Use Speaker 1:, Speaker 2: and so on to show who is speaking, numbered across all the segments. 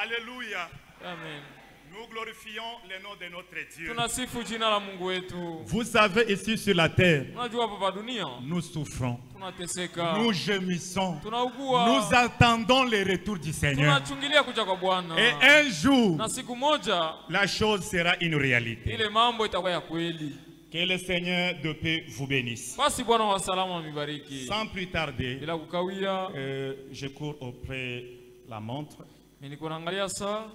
Speaker 1: Alléluia.
Speaker 2: Amen.
Speaker 1: Nous glorifions le nom de notre Dieu.
Speaker 2: Tunasifu jina la Mungu wetu.
Speaker 1: Vous savez, ici sur la terre,
Speaker 2: Unajua hapa dunia
Speaker 1: nous souffrons,
Speaker 2: tunateseka.
Speaker 1: nous gémissons,
Speaker 2: Tunaugua.
Speaker 1: nous attendons le retour du Seigneur.
Speaker 2: Tunachungilia kuja kwa Bwana.
Speaker 1: Et un jour,
Speaker 2: Na siku moja
Speaker 1: la chose sera une réalité.
Speaker 2: ile mambo itakuwa ya kweli.
Speaker 1: Que le Seigneur de paix vous bénisse.
Speaker 2: Basi Bwana wa salama amibariki.
Speaker 1: Sans plus tarder,
Speaker 2: Bila kukawia,
Speaker 1: je cours auprès la montre.
Speaker 2: mimi niko naangalia saa.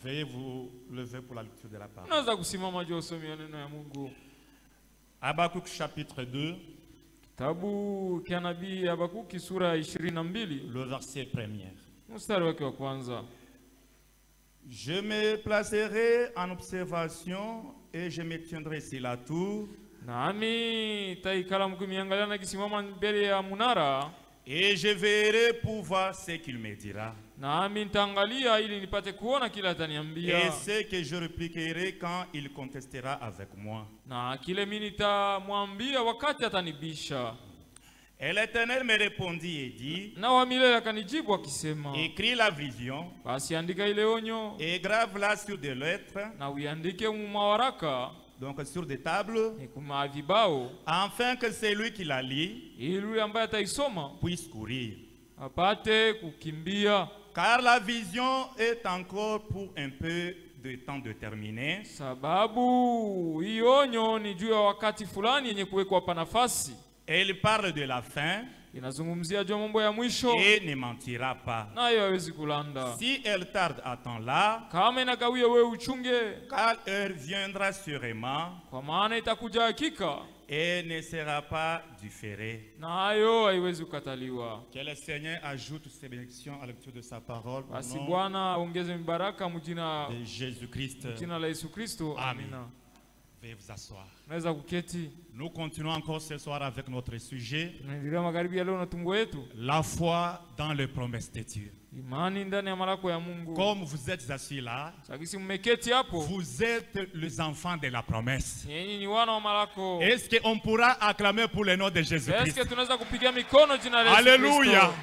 Speaker 1: Veuillez vous lever pour la lecture de la parole.
Speaker 2: Unaweza kusimama juu usome neno ya Mungu.
Speaker 1: Habakkuk chapitre 2,
Speaker 2: Kitabu cha nabii Habakuki sura 22,
Speaker 1: le verset 1er.
Speaker 2: mstari wake wa kwanza.
Speaker 1: Je me placerai en observation et je me tiendrai sur la tour
Speaker 2: Nami taikala mkimiangalia na kisimama mbele ya munara,
Speaker 1: et je verrai pour voir ce qu'il me dira.
Speaker 2: nami nitaangalia ili nipate kuona kila
Speaker 1: Et
Speaker 2: ataniambia,
Speaker 1: ce que je répliquerai quand il contestera avec moi.
Speaker 2: na kile mimi nitamwambia wakati atanibisha.
Speaker 1: Et l'Éternel me répondit et dit,
Speaker 2: Na wa milele akanijibu akisema,
Speaker 1: écris la vision
Speaker 2: basi andika ile onyo
Speaker 1: et grave-la sur des lettres,
Speaker 2: na uiandike mumawaraka,
Speaker 1: donc sur des tables,
Speaker 2: ni kuma vibao,
Speaker 1: afin que celui qui la lit
Speaker 2: ili yule ambaye ataisoma
Speaker 1: puisse courir.
Speaker 2: apate kukimbia,
Speaker 1: Car la vision est encore pour un peu de temps déterminé.
Speaker 2: sababu hii onyo ni juu ya wakati fulani yenye kuwekwa hapa nafasi.
Speaker 1: Elle parle de la fin
Speaker 2: Inazungumzia juu ya mambo ya mwisho,
Speaker 1: et ne mentira pas.
Speaker 2: nayo hawezi kulanda.
Speaker 1: Si elle tarde, attends-la,
Speaker 2: Kama inagawia wewe uchunge,
Speaker 1: car l'heure viendra sûrement
Speaker 2: kwa maana itakuja hakika,
Speaker 1: et ne sera pas différée.
Speaker 2: nayo haiwezi kukataliwa.
Speaker 1: Que le Seigneur ajoute ses bénédictions à la lecture de sa parole au
Speaker 2: Basi
Speaker 1: nom
Speaker 2: Bwana aongeze mibaraka mjina
Speaker 1: de Jésus-Christ.
Speaker 2: la Yesu Kristo.
Speaker 1: Amen.
Speaker 2: Amina.
Speaker 1: Veuillez vous asseoir.
Speaker 2: Naweza kuketi.
Speaker 1: Nous continuons encore ce soir avec notre sujet,
Speaker 2: Tunaendelea magharibi ya leo na tumbo yetu,
Speaker 1: la foi dans les promesses de Dieu.
Speaker 2: imani ndani ya malako ya Mungu.
Speaker 1: Comme vous êtes assis là,
Speaker 2: Sakisi mmeketi hapo,
Speaker 1: vous êtes les enfants de la promesse.
Speaker 2: nyinyi ni wana wa malako.
Speaker 1: Est-ce qu'on pourra acclamer pour le nom de Jésus-Christ?
Speaker 2: Eske tunaweza kupiga mikono jina la Yesu
Speaker 1: Alléluia.
Speaker 2: Kristo?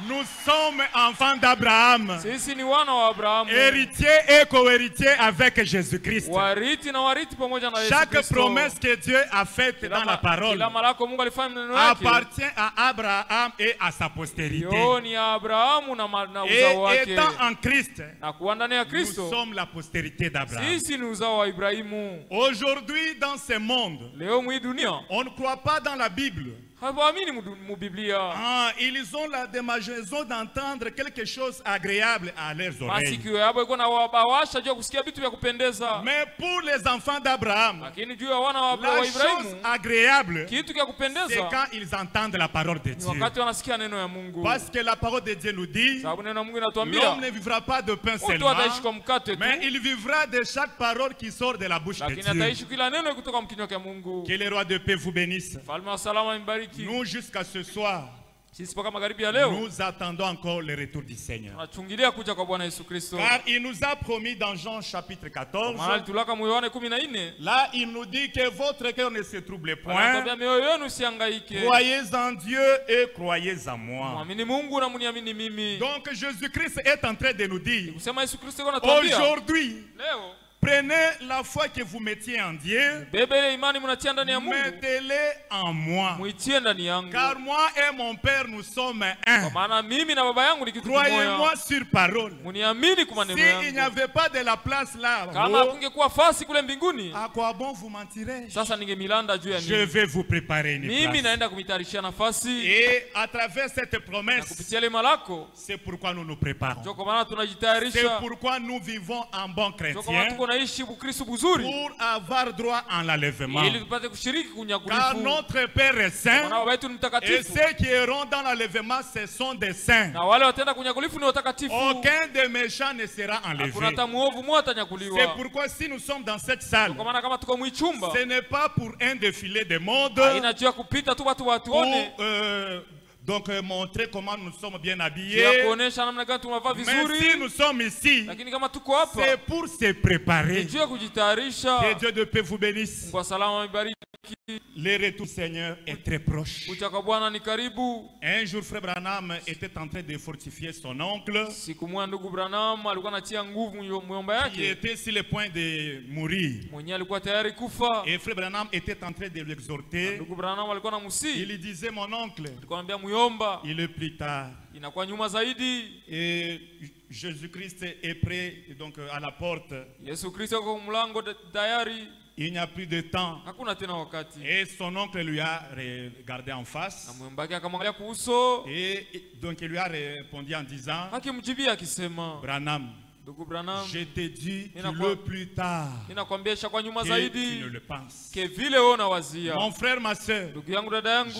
Speaker 1: Nous sommes enfants d'Abraham,
Speaker 2: Sisi ni wana wa Abrahamu,
Speaker 1: héritiers et co-héritiers avec Jésus-Christ.
Speaker 2: wariti na wariti pamoja na Yesu
Speaker 1: Chaque
Speaker 2: Kristo.
Speaker 1: promesse que Dieu a faite dans la parole
Speaker 2: Kila malako Mungu alifanya neno yake
Speaker 1: appartient à Abraham et à sa postérité.
Speaker 2: yo ni ya Abrahamu na
Speaker 1: Et
Speaker 2: uzao wake,
Speaker 1: étant en Christ,
Speaker 2: na kuwa ndani ya
Speaker 1: nous
Speaker 2: Kristo
Speaker 1: sommes la postérité d'Abraham.
Speaker 2: sisi ni uzao wa Ibrahimu.
Speaker 1: Aujourd'hui, dans ce monde,
Speaker 2: Leo mwi dunia
Speaker 1: on ne croit pas dans la Bible.
Speaker 2: hawaamini mu Biblia.
Speaker 1: Ah, ils ont la démangeaison d'entendre quelque chose agréable à leurs oreilles.
Speaker 2: Masikio yabo iko na wabawasha juu ya kusikia vitu vya kupendeza,
Speaker 1: Mais pour les enfants d'Abraham,
Speaker 2: lakini juu ya wana wa
Speaker 1: la chose
Speaker 2: Ibrahimu
Speaker 1: agréable,
Speaker 2: kitu kya
Speaker 1: c'est
Speaker 2: kupendeza
Speaker 1: quand ils entendent la parole de
Speaker 2: ni
Speaker 1: Dieu.
Speaker 2: wakati wanasikia neno ya Mungu.
Speaker 1: Parce que la parole de Dieu nous dit,
Speaker 2: Sababu neno la Mungu inatuambia
Speaker 1: l'homme ne vivra pas de pain
Speaker 2: mtu
Speaker 1: seulement,
Speaker 2: ataishi kwa mkate tu,
Speaker 1: mais il vivra de chaque parole qui sort de la bouche de
Speaker 2: lakini
Speaker 1: Dieu.
Speaker 2: ataishi kila neno kutoka mkinywa cha Mungu.
Speaker 1: Que le roi de paix vous bénisse.
Speaker 2: Mfalme wa salama imbariki.
Speaker 1: Nous, jusqu'à ce soir,
Speaker 2: Sisi mpaka magharibi ya leo
Speaker 1: nous attendons encore le retour du Seigneur.
Speaker 2: tunachungilia kuja kwa Bwana Yesu Kristo.
Speaker 1: Car il nous a promis dans Jean chapitre 14,
Speaker 2: Mahali tulaka Yohana 14,
Speaker 1: là il nous dit que votre cœur ne se trouble point.
Speaker 2: anatuambia mioyo yenu sihangaike.
Speaker 1: Croyez en Dieu et croyez en moi.
Speaker 2: Mwamini Mungu na muniamini mimi.
Speaker 1: Donc Jésus-Christ est en train de nous dire,
Speaker 2: Kusema Yesu Kristo yuko anatuambia
Speaker 1: aujourd'hui,
Speaker 2: leo,
Speaker 1: prenez la foi que vous mettiez en Dieu,
Speaker 2: bebe ile imani mnatia ndani ya Mungu,
Speaker 1: mettez-les en moi.
Speaker 2: muitie ndani yangu.
Speaker 1: Car moi et mon Père, nous sommes
Speaker 2: Kwa
Speaker 1: un.
Speaker 2: maana mimi na baba yangu ni kitu
Speaker 1: Croyez-moi
Speaker 2: kimoja.
Speaker 1: sur parole.
Speaker 2: Muniamini kwa maneno
Speaker 1: S'il n'y
Speaker 2: yangu.
Speaker 1: avait pas de la place là,
Speaker 2: Kama kungekuwa fasi kule mbinguni,
Speaker 1: à quoi bon vous mentirez?
Speaker 2: sasa ningemilanda juu ya
Speaker 1: Je
Speaker 2: mimi.
Speaker 1: vais vous préparer une
Speaker 2: Mimi
Speaker 1: place.
Speaker 2: naenda kumitarishia nafasi,
Speaker 1: Et à travers cette
Speaker 2: na
Speaker 1: promesse,
Speaker 2: kupitia ile malako,
Speaker 1: c'est pourquoi nous nous préparons.
Speaker 2: ndio kwa maana
Speaker 1: C'est
Speaker 2: tunajitayarisha,
Speaker 1: pourquoi nous vivons en bon
Speaker 2: ndio kwa maana
Speaker 1: chrétien
Speaker 2: tuko naishi Ukristo buzuri,
Speaker 1: pour avoir droit en l'enlèvement.
Speaker 2: ili tupate kushiriki
Speaker 1: Car
Speaker 2: kunyakulifu.
Speaker 1: notre Père est saint
Speaker 2: Maana baba yetu ni
Speaker 1: et
Speaker 2: mtakatifu,
Speaker 1: ceux qui iront dans l'enlèvement, ce sont des saints.
Speaker 2: na wale watenda kunyakulifu ni watakatifu.
Speaker 1: Aucun des méchants ne sera enlevé.
Speaker 2: Hakuna hata muovu mmoja
Speaker 1: C'est
Speaker 2: atanyakuliwa.
Speaker 1: pourquoi si nous sommes dans cette salle,
Speaker 2: Kwa maana kama tuko mwichumba,
Speaker 1: ce n'est pas pour un défilé de mode
Speaker 2: haina juu ya kupita tu watu
Speaker 1: ou
Speaker 2: watuone
Speaker 1: donc montrer comment nous sommes bien
Speaker 2: ya
Speaker 1: habillés.
Speaker 2: kuonesha namna gani tunavaa
Speaker 1: Mais
Speaker 2: vizuri.
Speaker 1: si nous sommes ici,
Speaker 2: Lakini kama tuko hapa
Speaker 1: c'est pour se préparer.
Speaker 2: ni juu ya kujitayarisha.
Speaker 1: Que Dieu de paix vous bénisse.
Speaker 2: Kwa salama ibariki.
Speaker 1: Le retour Seigneur est très proche.
Speaker 2: Kuja kwa Bwana ni karibu.
Speaker 1: Un jour, Frère Branham était en train de fortifier son oncle,
Speaker 2: Siku moja ndugu Branham alikuwa anatia nguvu myomba
Speaker 1: qui
Speaker 2: yake.
Speaker 1: était sur le point de mourir.
Speaker 2: Mwenye alikuwa tayari kufa.
Speaker 1: Et Frère Branham était en train de l'exhorter.
Speaker 2: Ndugu Branham alikuwa anamusi.
Speaker 1: Il lui disait, mon oncle,
Speaker 2: Alikuwa anambia myomba.
Speaker 1: il est plus tard.
Speaker 2: Inakuwa nyuma zaidi.
Speaker 1: Et Jésus-Christ est prêt, donc à la porte.
Speaker 2: Yesu Kristo kwa mlango tayari.
Speaker 1: Il n'y a plus de temps.
Speaker 2: Hakuna tena wakati.
Speaker 1: Et son oncle lui a regardé en face.
Speaker 2: Na myomba yake akamwangalia kuuso.
Speaker 1: Et donc il lui a répondu en disant,
Speaker 2: Akimjibia akisema,
Speaker 1: Branham,
Speaker 2: ndugu Branham,
Speaker 1: je te dis
Speaker 2: Nina
Speaker 1: que
Speaker 2: kwa-
Speaker 1: le plus tard
Speaker 2: ninakwambia ishakuwa nyuma
Speaker 1: que tu ne
Speaker 2: zaidi
Speaker 1: le penses.
Speaker 2: ke vile wewe unawazia.
Speaker 1: Mon frère, ma soeur,
Speaker 2: Ndugu yangu, dada yangu,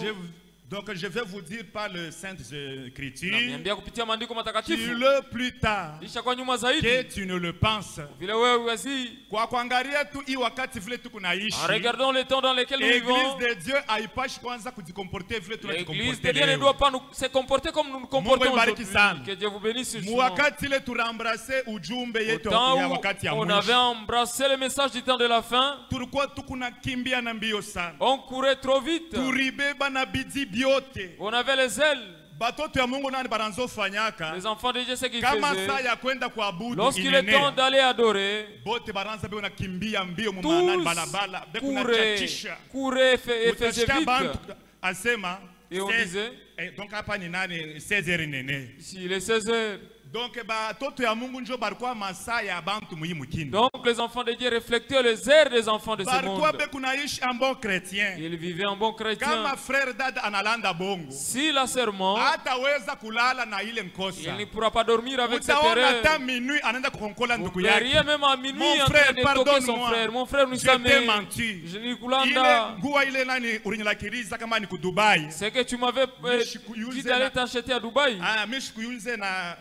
Speaker 1: donc je vais vous dire par le Sainte Écriture
Speaker 2: niambia kupitia maandiko
Speaker 1: que
Speaker 2: matakatifu
Speaker 1: le plus tard
Speaker 2: ishakuwa nyuma
Speaker 1: que
Speaker 2: zaidi
Speaker 1: tu ne le penses.
Speaker 2: vile wewe uwazii.
Speaker 1: Kwa kuangalia tu hii wakati vile tuko naishi,
Speaker 2: En regardant le temps dans lequel nous
Speaker 1: Église
Speaker 2: vivons,
Speaker 1: de Dieu haipashi kwanza kujikomporter vile
Speaker 2: l'Église
Speaker 1: tunajikomporter
Speaker 2: de Dieu ne
Speaker 1: leo.
Speaker 2: doit pas se comporter comme nous nous comportons
Speaker 1: Mungu ibariki
Speaker 2: aujourd'hui.
Speaker 1: sana.
Speaker 2: Que Dieu vous bénisse.
Speaker 1: Mu
Speaker 2: justement.
Speaker 1: wakati ile turambrase ujumbe
Speaker 2: Au
Speaker 1: yetu
Speaker 2: temps
Speaker 1: ya
Speaker 2: où
Speaker 1: wakati ya
Speaker 2: on avait
Speaker 1: mwisho,
Speaker 2: embrassé le message du temps de la fin,
Speaker 1: tulikuwa tukuna kimbia na mbio sana,
Speaker 2: on courait trop vite.
Speaker 1: turibeba na bidii byote.
Speaker 2: On avait les ailes.
Speaker 1: Batoto ya Mungu nani baranzo fanyaka
Speaker 2: Les enfants de Dieu, ce qu'ils
Speaker 1: kama saa
Speaker 2: faisaient.
Speaker 1: ya kwenda kuabudu
Speaker 2: Lorsqu'il est temps
Speaker 1: inenea,
Speaker 2: d'aller adorer,
Speaker 1: bote baranza beo nakimbia mbio mu manani
Speaker 2: tous
Speaker 1: balabala beko na
Speaker 2: couraient,
Speaker 1: chachisha
Speaker 2: couraient et faisaient
Speaker 1: utasikia
Speaker 2: vite.
Speaker 1: bantu asema
Speaker 2: Et on
Speaker 1: 16
Speaker 2: disait,
Speaker 1: donc hapa ni nani 16 nene.
Speaker 2: s'il est 16 heures.
Speaker 1: Donc batoto ya Mungu njo barikuwa masaa ya bantu muhimu kini,
Speaker 2: Donc les enfants de Dieu reflétaient les airs des enfants de ce
Speaker 1: barikuwa
Speaker 2: monde.
Speaker 1: beku naishi un bon chrétien.
Speaker 2: Ils vivaient en bon chrétien.
Speaker 1: Kama frère dada analanda bongo,
Speaker 2: S'il a serment,
Speaker 1: hataweza kulala na ile
Speaker 2: il
Speaker 1: nkosa.
Speaker 2: ne pourra pas dormir avec cette
Speaker 1: Utaona
Speaker 2: erreur.
Speaker 1: hata minuit anaenda kukonkola
Speaker 2: Vous
Speaker 1: ndugu
Speaker 2: verriez
Speaker 1: yake.
Speaker 2: même à minuit
Speaker 1: Mon
Speaker 2: en
Speaker 1: frère,
Speaker 2: train de toquer son
Speaker 1: pardonne-moi.
Speaker 2: frère. Mon frère, nous
Speaker 1: Je t'ai
Speaker 2: sommes
Speaker 1: menti.
Speaker 2: Je dis
Speaker 1: Ile
Speaker 2: Kulanda,
Speaker 1: nguo ile nani ulinyalakiriza kama ni kudubai.
Speaker 2: c'est que tu m'avais dit d'aller t'acheter à Dubaï.
Speaker 1: Ah, mimi sikuyuze na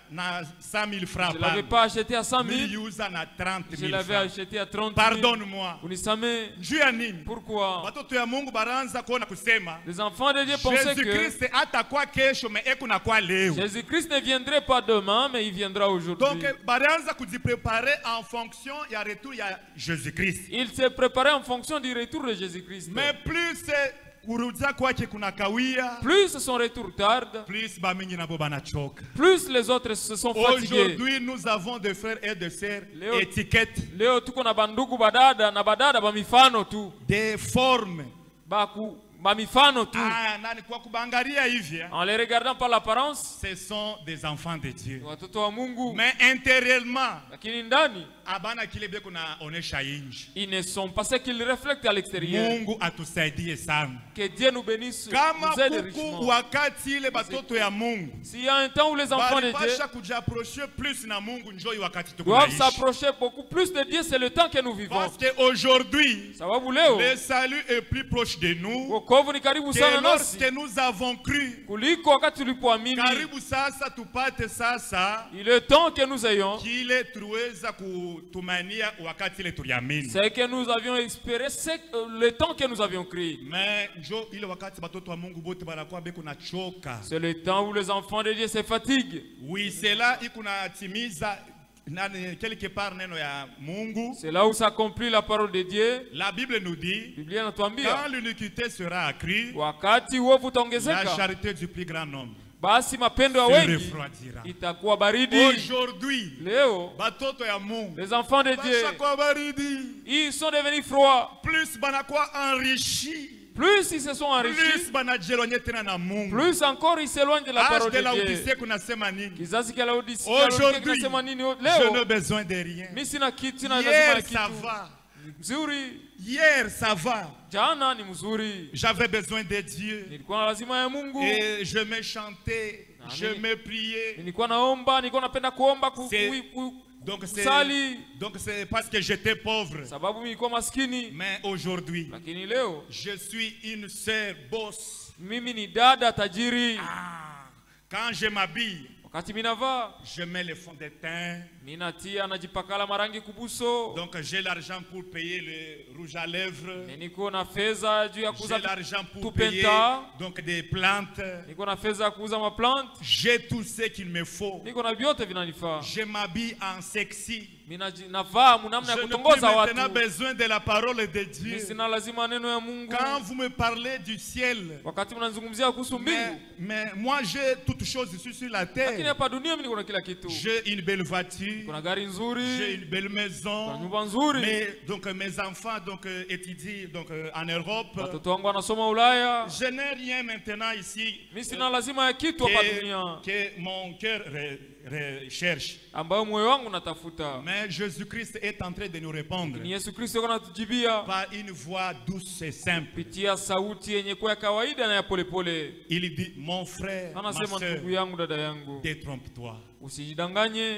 Speaker 1: 100 000 francs.
Speaker 2: Je ne l'avais pas acheté à 100 000.
Speaker 1: Niliuza na 30
Speaker 2: Je
Speaker 1: 000
Speaker 2: l'avais
Speaker 1: francs.
Speaker 2: acheté à 30 000.
Speaker 1: Pardonne-moi.
Speaker 2: Unisamee.
Speaker 1: Juu ya nini?
Speaker 2: Pourquoi?
Speaker 1: Watoto ya Mungu baranza kuona kusema
Speaker 2: Les enfants de Dieu pensaient que
Speaker 1: Jésus-Christ atakuwa kesho me eko na kwa leo.
Speaker 2: Jésus-Christ ne viendrait pas demain, mais il viendra aujourd'hui.
Speaker 1: Donc baranza kujipreparer en fonction ya retour ya Jésus-Christ.
Speaker 2: Il s'est préparé en fonction du retour de Jésus-Christ.
Speaker 1: Mais plus kurudia kwake kuna kawia,
Speaker 2: Plus son retour tarde,
Speaker 1: plus bamingi nabo banachoka.
Speaker 2: plus les autres se sont fatigués.
Speaker 1: Aujourd'hui, nous avons des frères et des sœurs
Speaker 2: Léo-
Speaker 1: étiquettes,
Speaker 2: Leo tuko na bandugu badada na badada ba mifano tu.
Speaker 1: des formes.
Speaker 2: Ba mifano tu.
Speaker 1: Ah, nani kwa kubangalia hivi,
Speaker 2: En les regardant par l'apparence,
Speaker 1: ce sont des enfants de Dieu.
Speaker 2: watoto wa Mungu,
Speaker 1: Mais intérieurement,
Speaker 2: lakini ndani
Speaker 1: abana kile beko na onesha inji.
Speaker 2: ils ne sont pas ce qu'ils reflètent à l'extérieur.
Speaker 1: Mungu atusaidie sana.
Speaker 2: Que Dieu nous bénisse,
Speaker 1: Kama
Speaker 2: nous aide
Speaker 1: kuku
Speaker 2: richement.
Speaker 1: wakati ile batoto ya Mungu
Speaker 2: S'il y a un temps où les enfants de Dieu
Speaker 1: balipasha kujiapprocher plus na Mungu, njoi wakati tuko
Speaker 2: doivent
Speaker 1: naishi.
Speaker 2: s'approcher beaucoup plus de Dieu, c'est le temps que nous vivons.
Speaker 1: Parce qu'aujourd'hui,
Speaker 2: Sababu leo
Speaker 1: le salut est plus proche de nous
Speaker 2: wokovu ni karibu
Speaker 1: que
Speaker 2: sana nasi
Speaker 1: lorsque nous avons cru.
Speaker 2: kuliko wakati tulipoamini.
Speaker 1: Karibu sasa tupate sasa
Speaker 2: Il est temps que nous ayons
Speaker 1: kile tuliweza kutumania wakati ile tuliamini.
Speaker 2: ce que nous avions espéré, c'est le temps que nous avions créé.
Speaker 1: Mais njo ile wakati batoto wa Mungu bote banakuwa beko na choka.
Speaker 2: C'est le temps où les enfants de Dieu se fatiguent.
Speaker 1: Oui, cela ikuna timiza quelque part neno ya Mungu.
Speaker 2: C'est là où s'accomplit la parole de Dieu.
Speaker 1: La Bible nous dit,
Speaker 2: Biblia inatuambia
Speaker 1: quand l'iniquité sera accrue,
Speaker 2: wakati uovu
Speaker 1: la
Speaker 2: utaongezeka,
Speaker 1: charité du plus grand nombre
Speaker 2: basi mapendo ya
Speaker 1: se
Speaker 2: wengi
Speaker 1: refroidira.
Speaker 2: itakuwa baridi.
Speaker 1: Aujourd'hui,
Speaker 2: Leo
Speaker 1: batoto ya Mungu
Speaker 2: les enfants de Dieu,
Speaker 1: bashakuwa baridi.
Speaker 2: ils sont devenus froids.
Speaker 1: Plus banakuwa enrichi,
Speaker 2: Plus ils se sont
Speaker 1: plus
Speaker 2: enrichis,
Speaker 1: banajielonye tena na Mungu.
Speaker 2: plus encore ils s'éloignent de la
Speaker 1: Âge
Speaker 2: parole
Speaker 1: de la
Speaker 2: de Dieu.
Speaker 1: Odyssée kunasema nini?
Speaker 2: Kizazi cha Laodikia
Speaker 1: Aujourd'hui,
Speaker 2: kinasema nini
Speaker 1: je
Speaker 2: leo?
Speaker 1: n'ai besoin de rien.
Speaker 2: Mimi sina kitu, sina lazima
Speaker 1: Hier
Speaker 2: ya
Speaker 1: ça
Speaker 2: kitu.
Speaker 1: va,
Speaker 2: Mzuri,
Speaker 1: hier ça va.
Speaker 2: jana ni mzuri.
Speaker 1: J'avais besoin de Dieu
Speaker 2: Nilikuwa na lazima ya Mungu.
Speaker 1: et je me chantais,
Speaker 2: Amen.
Speaker 1: je me priais.
Speaker 2: Nilikuwa naomba, nilikuwa napenda kuomba
Speaker 1: C'est- Donc
Speaker 2: kusali
Speaker 1: c'est parce que j'étais pauvre.
Speaker 2: sababu mimi nilikuwa maskini.
Speaker 1: Mais aujourd'hui,
Speaker 2: Lakini leo
Speaker 1: je suis une sœur boss.
Speaker 2: mimi ni dada tajiri.
Speaker 1: Ah, quand je m'habille,
Speaker 2: wakati minava
Speaker 1: je mets les fonds de teint.
Speaker 2: minatia najipakala marangi kubuso.
Speaker 1: Donc j'ai l'argent pour payer le rouge à lèvres.
Speaker 2: Niko na fedha juu ya
Speaker 1: J'ai
Speaker 2: kuuza
Speaker 1: l'argent pour payer
Speaker 2: tupenta.
Speaker 1: donc des plantes.
Speaker 2: Niko na fedha ya kuuza maplante.
Speaker 1: J'ai tout ce qu'il me faut.
Speaker 2: Niko na vyote vinanifaa.
Speaker 1: Je m'habille en sexy.
Speaker 2: Navaa namna ya
Speaker 1: Je n'ai plus
Speaker 2: kutongoza
Speaker 1: maintenant
Speaker 2: watu.
Speaker 1: besoin de la parole de Dieu.
Speaker 2: Mimi sina lazima neno ya Mungu.
Speaker 1: Quand vous me parlez du ciel,
Speaker 2: Wakati mnazungumzia kuhusu mbingu.
Speaker 1: mais moi j'ai toutes choses ici sur la
Speaker 2: Lakini
Speaker 1: terre.
Speaker 2: hapa dunia mimi niko na kila kitu.
Speaker 1: J'ai une belle voiture,
Speaker 2: Kuna gari nzuri.
Speaker 1: j'ai une belle
Speaker 2: Kuna
Speaker 1: maison.
Speaker 2: nyumba nzuri.
Speaker 1: Mais donc mes enfants donc étudient donc en Europe.
Speaker 2: Watoto wangu wanasoma Ulaya.
Speaker 1: Je n'ai rien maintenant ici
Speaker 2: Mimi sina lazima ya kitu hapa dunia
Speaker 1: que mon cœur recherche.
Speaker 2: ambayo moyo wangu natafuta.
Speaker 1: Mais Jésus-Christ est en train de nous répondre
Speaker 2: Ni Yesu Kristo yuko anatujibia
Speaker 1: par une voix douce et simple.
Speaker 2: kupitia sauti yenye kuwa ya kawaida na ya polepole.
Speaker 1: Il dit, mon frère, ma
Speaker 2: Anasema
Speaker 1: soeur,
Speaker 2: ndugu yangu, dada yangu,
Speaker 1: détrompe-toi.
Speaker 2: usijidanganye.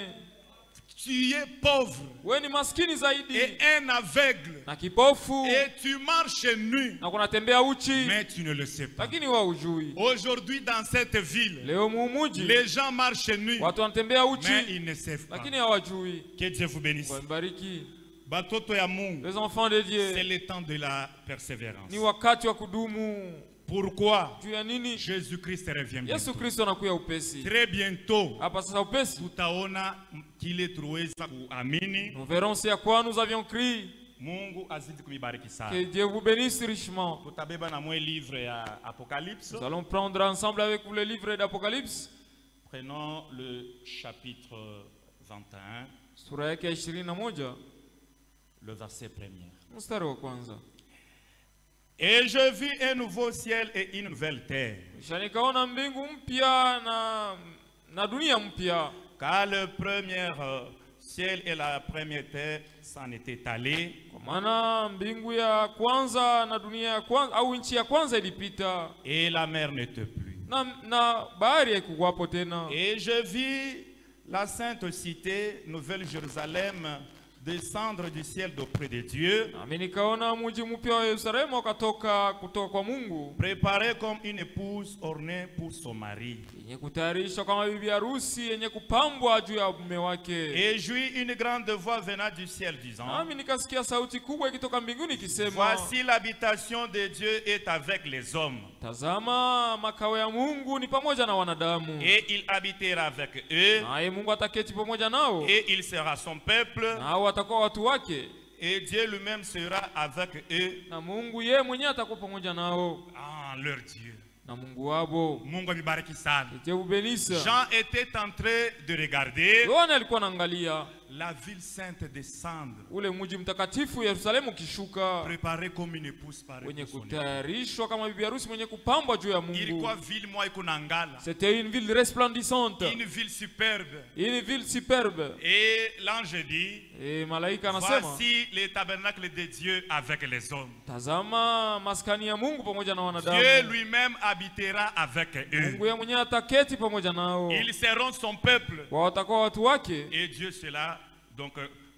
Speaker 1: Tu es pauvre
Speaker 2: Wewe ni maskini zaidi
Speaker 1: et un aveugle
Speaker 2: na kipofu
Speaker 1: et tu marches nu,
Speaker 2: na kunatembea uchi,
Speaker 1: mais tu ne le sais pas.
Speaker 2: lakini wewe hujui.
Speaker 1: Aujourd'hui dans cette ville,
Speaker 2: Leo muumuji
Speaker 1: les gens marchent nus,
Speaker 2: watu wanatembea
Speaker 1: mais
Speaker 2: uchi,
Speaker 1: ils ne savent pas.
Speaker 2: lakini hawajui.
Speaker 1: Que Dieu vous bénisse.
Speaker 2: Bariki
Speaker 1: Batoto ya Mungu,
Speaker 2: les enfants de
Speaker 1: c'est
Speaker 2: Dieu,
Speaker 1: le temps de la persévérance.
Speaker 2: ni wakati wa kudumu.
Speaker 1: Pourquoi?
Speaker 2: Juu ya nini?
Speaker 1: Jésus-Christ revient
Speaker 2: Yesu
Speaker 1: bientôt.
Speaker 2: Kristo anakuja upesi.
Speaker 1: Très bientôt,
Speaker 2: Hapa sasa upesi.
Speaker 1: tutaona kile tuweza kuamini.
Speaker 2: Nous verrons ce à quoi nous avions crié.
Speaker 1: Mungu azidi kumibariki sana.
Speaker 2: Que Dieu vous bénisse richement.
Speaker 1: Tutabeba na mwe livre ya Apocalypse.
Speaker 2: Nous allons prendre ensemble avec vous le livre d'Apocalypse.
Speaker 1: Prenons le chapitre 21,
Speaker 2: Sura yake ya 21,
Speaker 1: le verset 1er.
Speaker 2: mstari wa kwanza.
Speaker 1: Et je vis un nouveau ciel et une nouvelle terre.
Speaker 2: Kisha nikaona mbingu mpya na dunia mpya.
Speaker 1: Car le premier ciel et la première terre s'en étaient allés.
Speaker 2: Kwa maana mbingu ya kwanza na dunia ya kwanza au nchi ya kwanza ilipita.
Speaker 1: Et la mer n'était plus.
Speaker 2: Na bahari haikuwapo tena.
Speaker 1: Et je vis la sainte cité, Nouvelle Jérusalem, descendre du ciel d'auprès de Dieu,
Speaker 2: Nami nikaona mji mpya wa Yerusalemu kutoka kwa Mungu,
Speaker 1: préparé comme une épouse ornée pour son mari.
Speaker 2: yenye kutayarishwa kama bibi harusi yenye kupambwa juu ya mume wake.
Speaker 1: Et j'eus une grande voix venant du ciel disant,
Speaker 2: Nami nikasikia sauti kubwa ikitoka mbinguni ikisema,
Speaker 1: voici l'habitation de Dieu est avec les hommes.
Speaker 2: tazama makao ya Mungu ni pamoja na wanadamu.
Speaker 1: Et il habitera avec eux,
Speaker 2: Naye Mungu ataketi pamoja nao,
Speaker 1: et il sera son peuple,
Speaker 2: nao watakuwa watu wake,
Speaker 1: et Dieu lui-même sera avec eux,
Speaker 2: na Mungu yeye mwenyewe atakuwa pamoja nao,
Speaker 1: leur Dieu.
Speaker 2: na Mungu wabo.
Speaker 1: Mungu amebariki sana.
Speaker 2: Dieu vous bénisse.
Speaker 1: Jean était en train de regarder
Speaker 2: Yohana alikuwa anaangalia
Speaker 1: la ville sainte descendre,
Speaker 2: ule mji mtakatifu Yerusalemu kishuka,
Speaker 1: préparée comme une épouse parée
Speaker 2: wenye
Speaker 1: pour son époux.
Speaker 2: kutayarishwa kama bibi harusi mwenye kupambwa juu ya Mungu.
Speaker 1: Ilikuwa ville moja iko na ngala,
Speaker 2: C'était une ville resplendissante,
Speaker 1: une ville superbe.
Speaker 2: une ville superbe.
Speaker 1: Et l'ange dit,
Speaker 2: E malaika anasema,
Speaker 1: voici le tabernacle de Dieu avec les hommes.
Speaker 2: tazama maskani ya Mungu pamoja na
Speaker 1: Dieu
Speaker 2: wanadamu.
Speaker 1: lui-même habitera avec eux.
Speaker 2: Mungu yeye mwenyewe ataketi pamoja nao,
Speaker 1: Ils seront son peuple.
Speaker 2: wao watakuwa watu wake,
Speaker 1: Et Dieu sera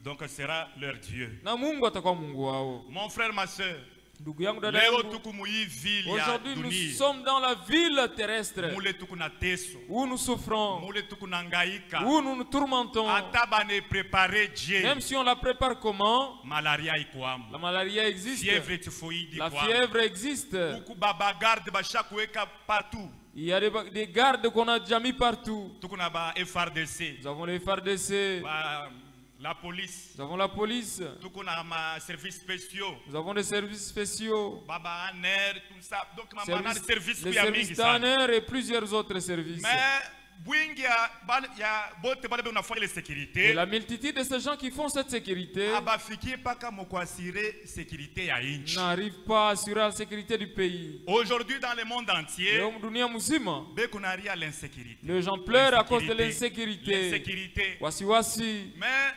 Speaker 1: donc sera leur Dieu.
Speaker 2: na Mungu atakuwa Mungu wao.
Speaker 1: Mon frère, ma soeur,
Speaker 2: Ndugu yangu, dada
Speaker 1: leo
Speaker 2: yangu,
Speaker 1: tuku muyi ville ya
Speaker 2: aujourd'hui nous
Speaker 1: dunia.
Speaker 2: sommes dans la ville terrestre
Speaker 1: Mule tuku na teso,
Speaker 2: où nous souffrons,
Speaker 1: mule tuku na ngaika.
Speaker 2: où nous nous tourmentons.
Speaker 1: Ata bane préparer Dieu.
Speaker 2: Même si on la prépare comment,
Speaker 1: Malaria iko amo.
Speaker 2: la malaria existe,
Speaker 1: Fièvre typhoïde
Speaker 2: la
Speaker 1: iko amo.
Speaker 2: fièvre existe.
Speaker 1: Huku baba garde basha kuweka partout.
Speaker 2: Il y a des gardes qu'on a déjà mis partout.
Speaker 1: Tuku na ba FRDC.
Speaker 2: Nous avons les FARDC,
Speaker 1: La police.
Speaker 2: nous avons la police,
Speaker 1: Tuku na ma services spéciaux.
Speaker 2: nous avons des services spéciaux,
Speaker 1: Baba ANER, tout ça. Donc maman a des services
Speaker 2: les
Speaker 1: kuya
Speaker 2: services
Speaker 1: mingi sana.
Speaker 2: TANER et plusieurs autres services.
Speaker 1: Mais bwingi ya bote bale be unafanya ile
Speaker 2: Et
Speaker 1: sécurité.
Speaker 2: la multitude de ces gens qui font cette sécurité
Speaker 1: Abafikie paka moko assurer sécurité ya inchi.
Speaker 2: n'arrivent pas à assurer la sécurité du pays.
Speaker 1: Aujourd'hui dans le monde entier,
Speaker 2: Leo dunia mzima,
Speaker 1: bekonaria l'insécurité.
Speaker 2: les gens pleurent à cause de l'insécurité.
Speaker 1: L'insécurité.
Speaker 2: Wasiwasi.
Speaker 1: Mais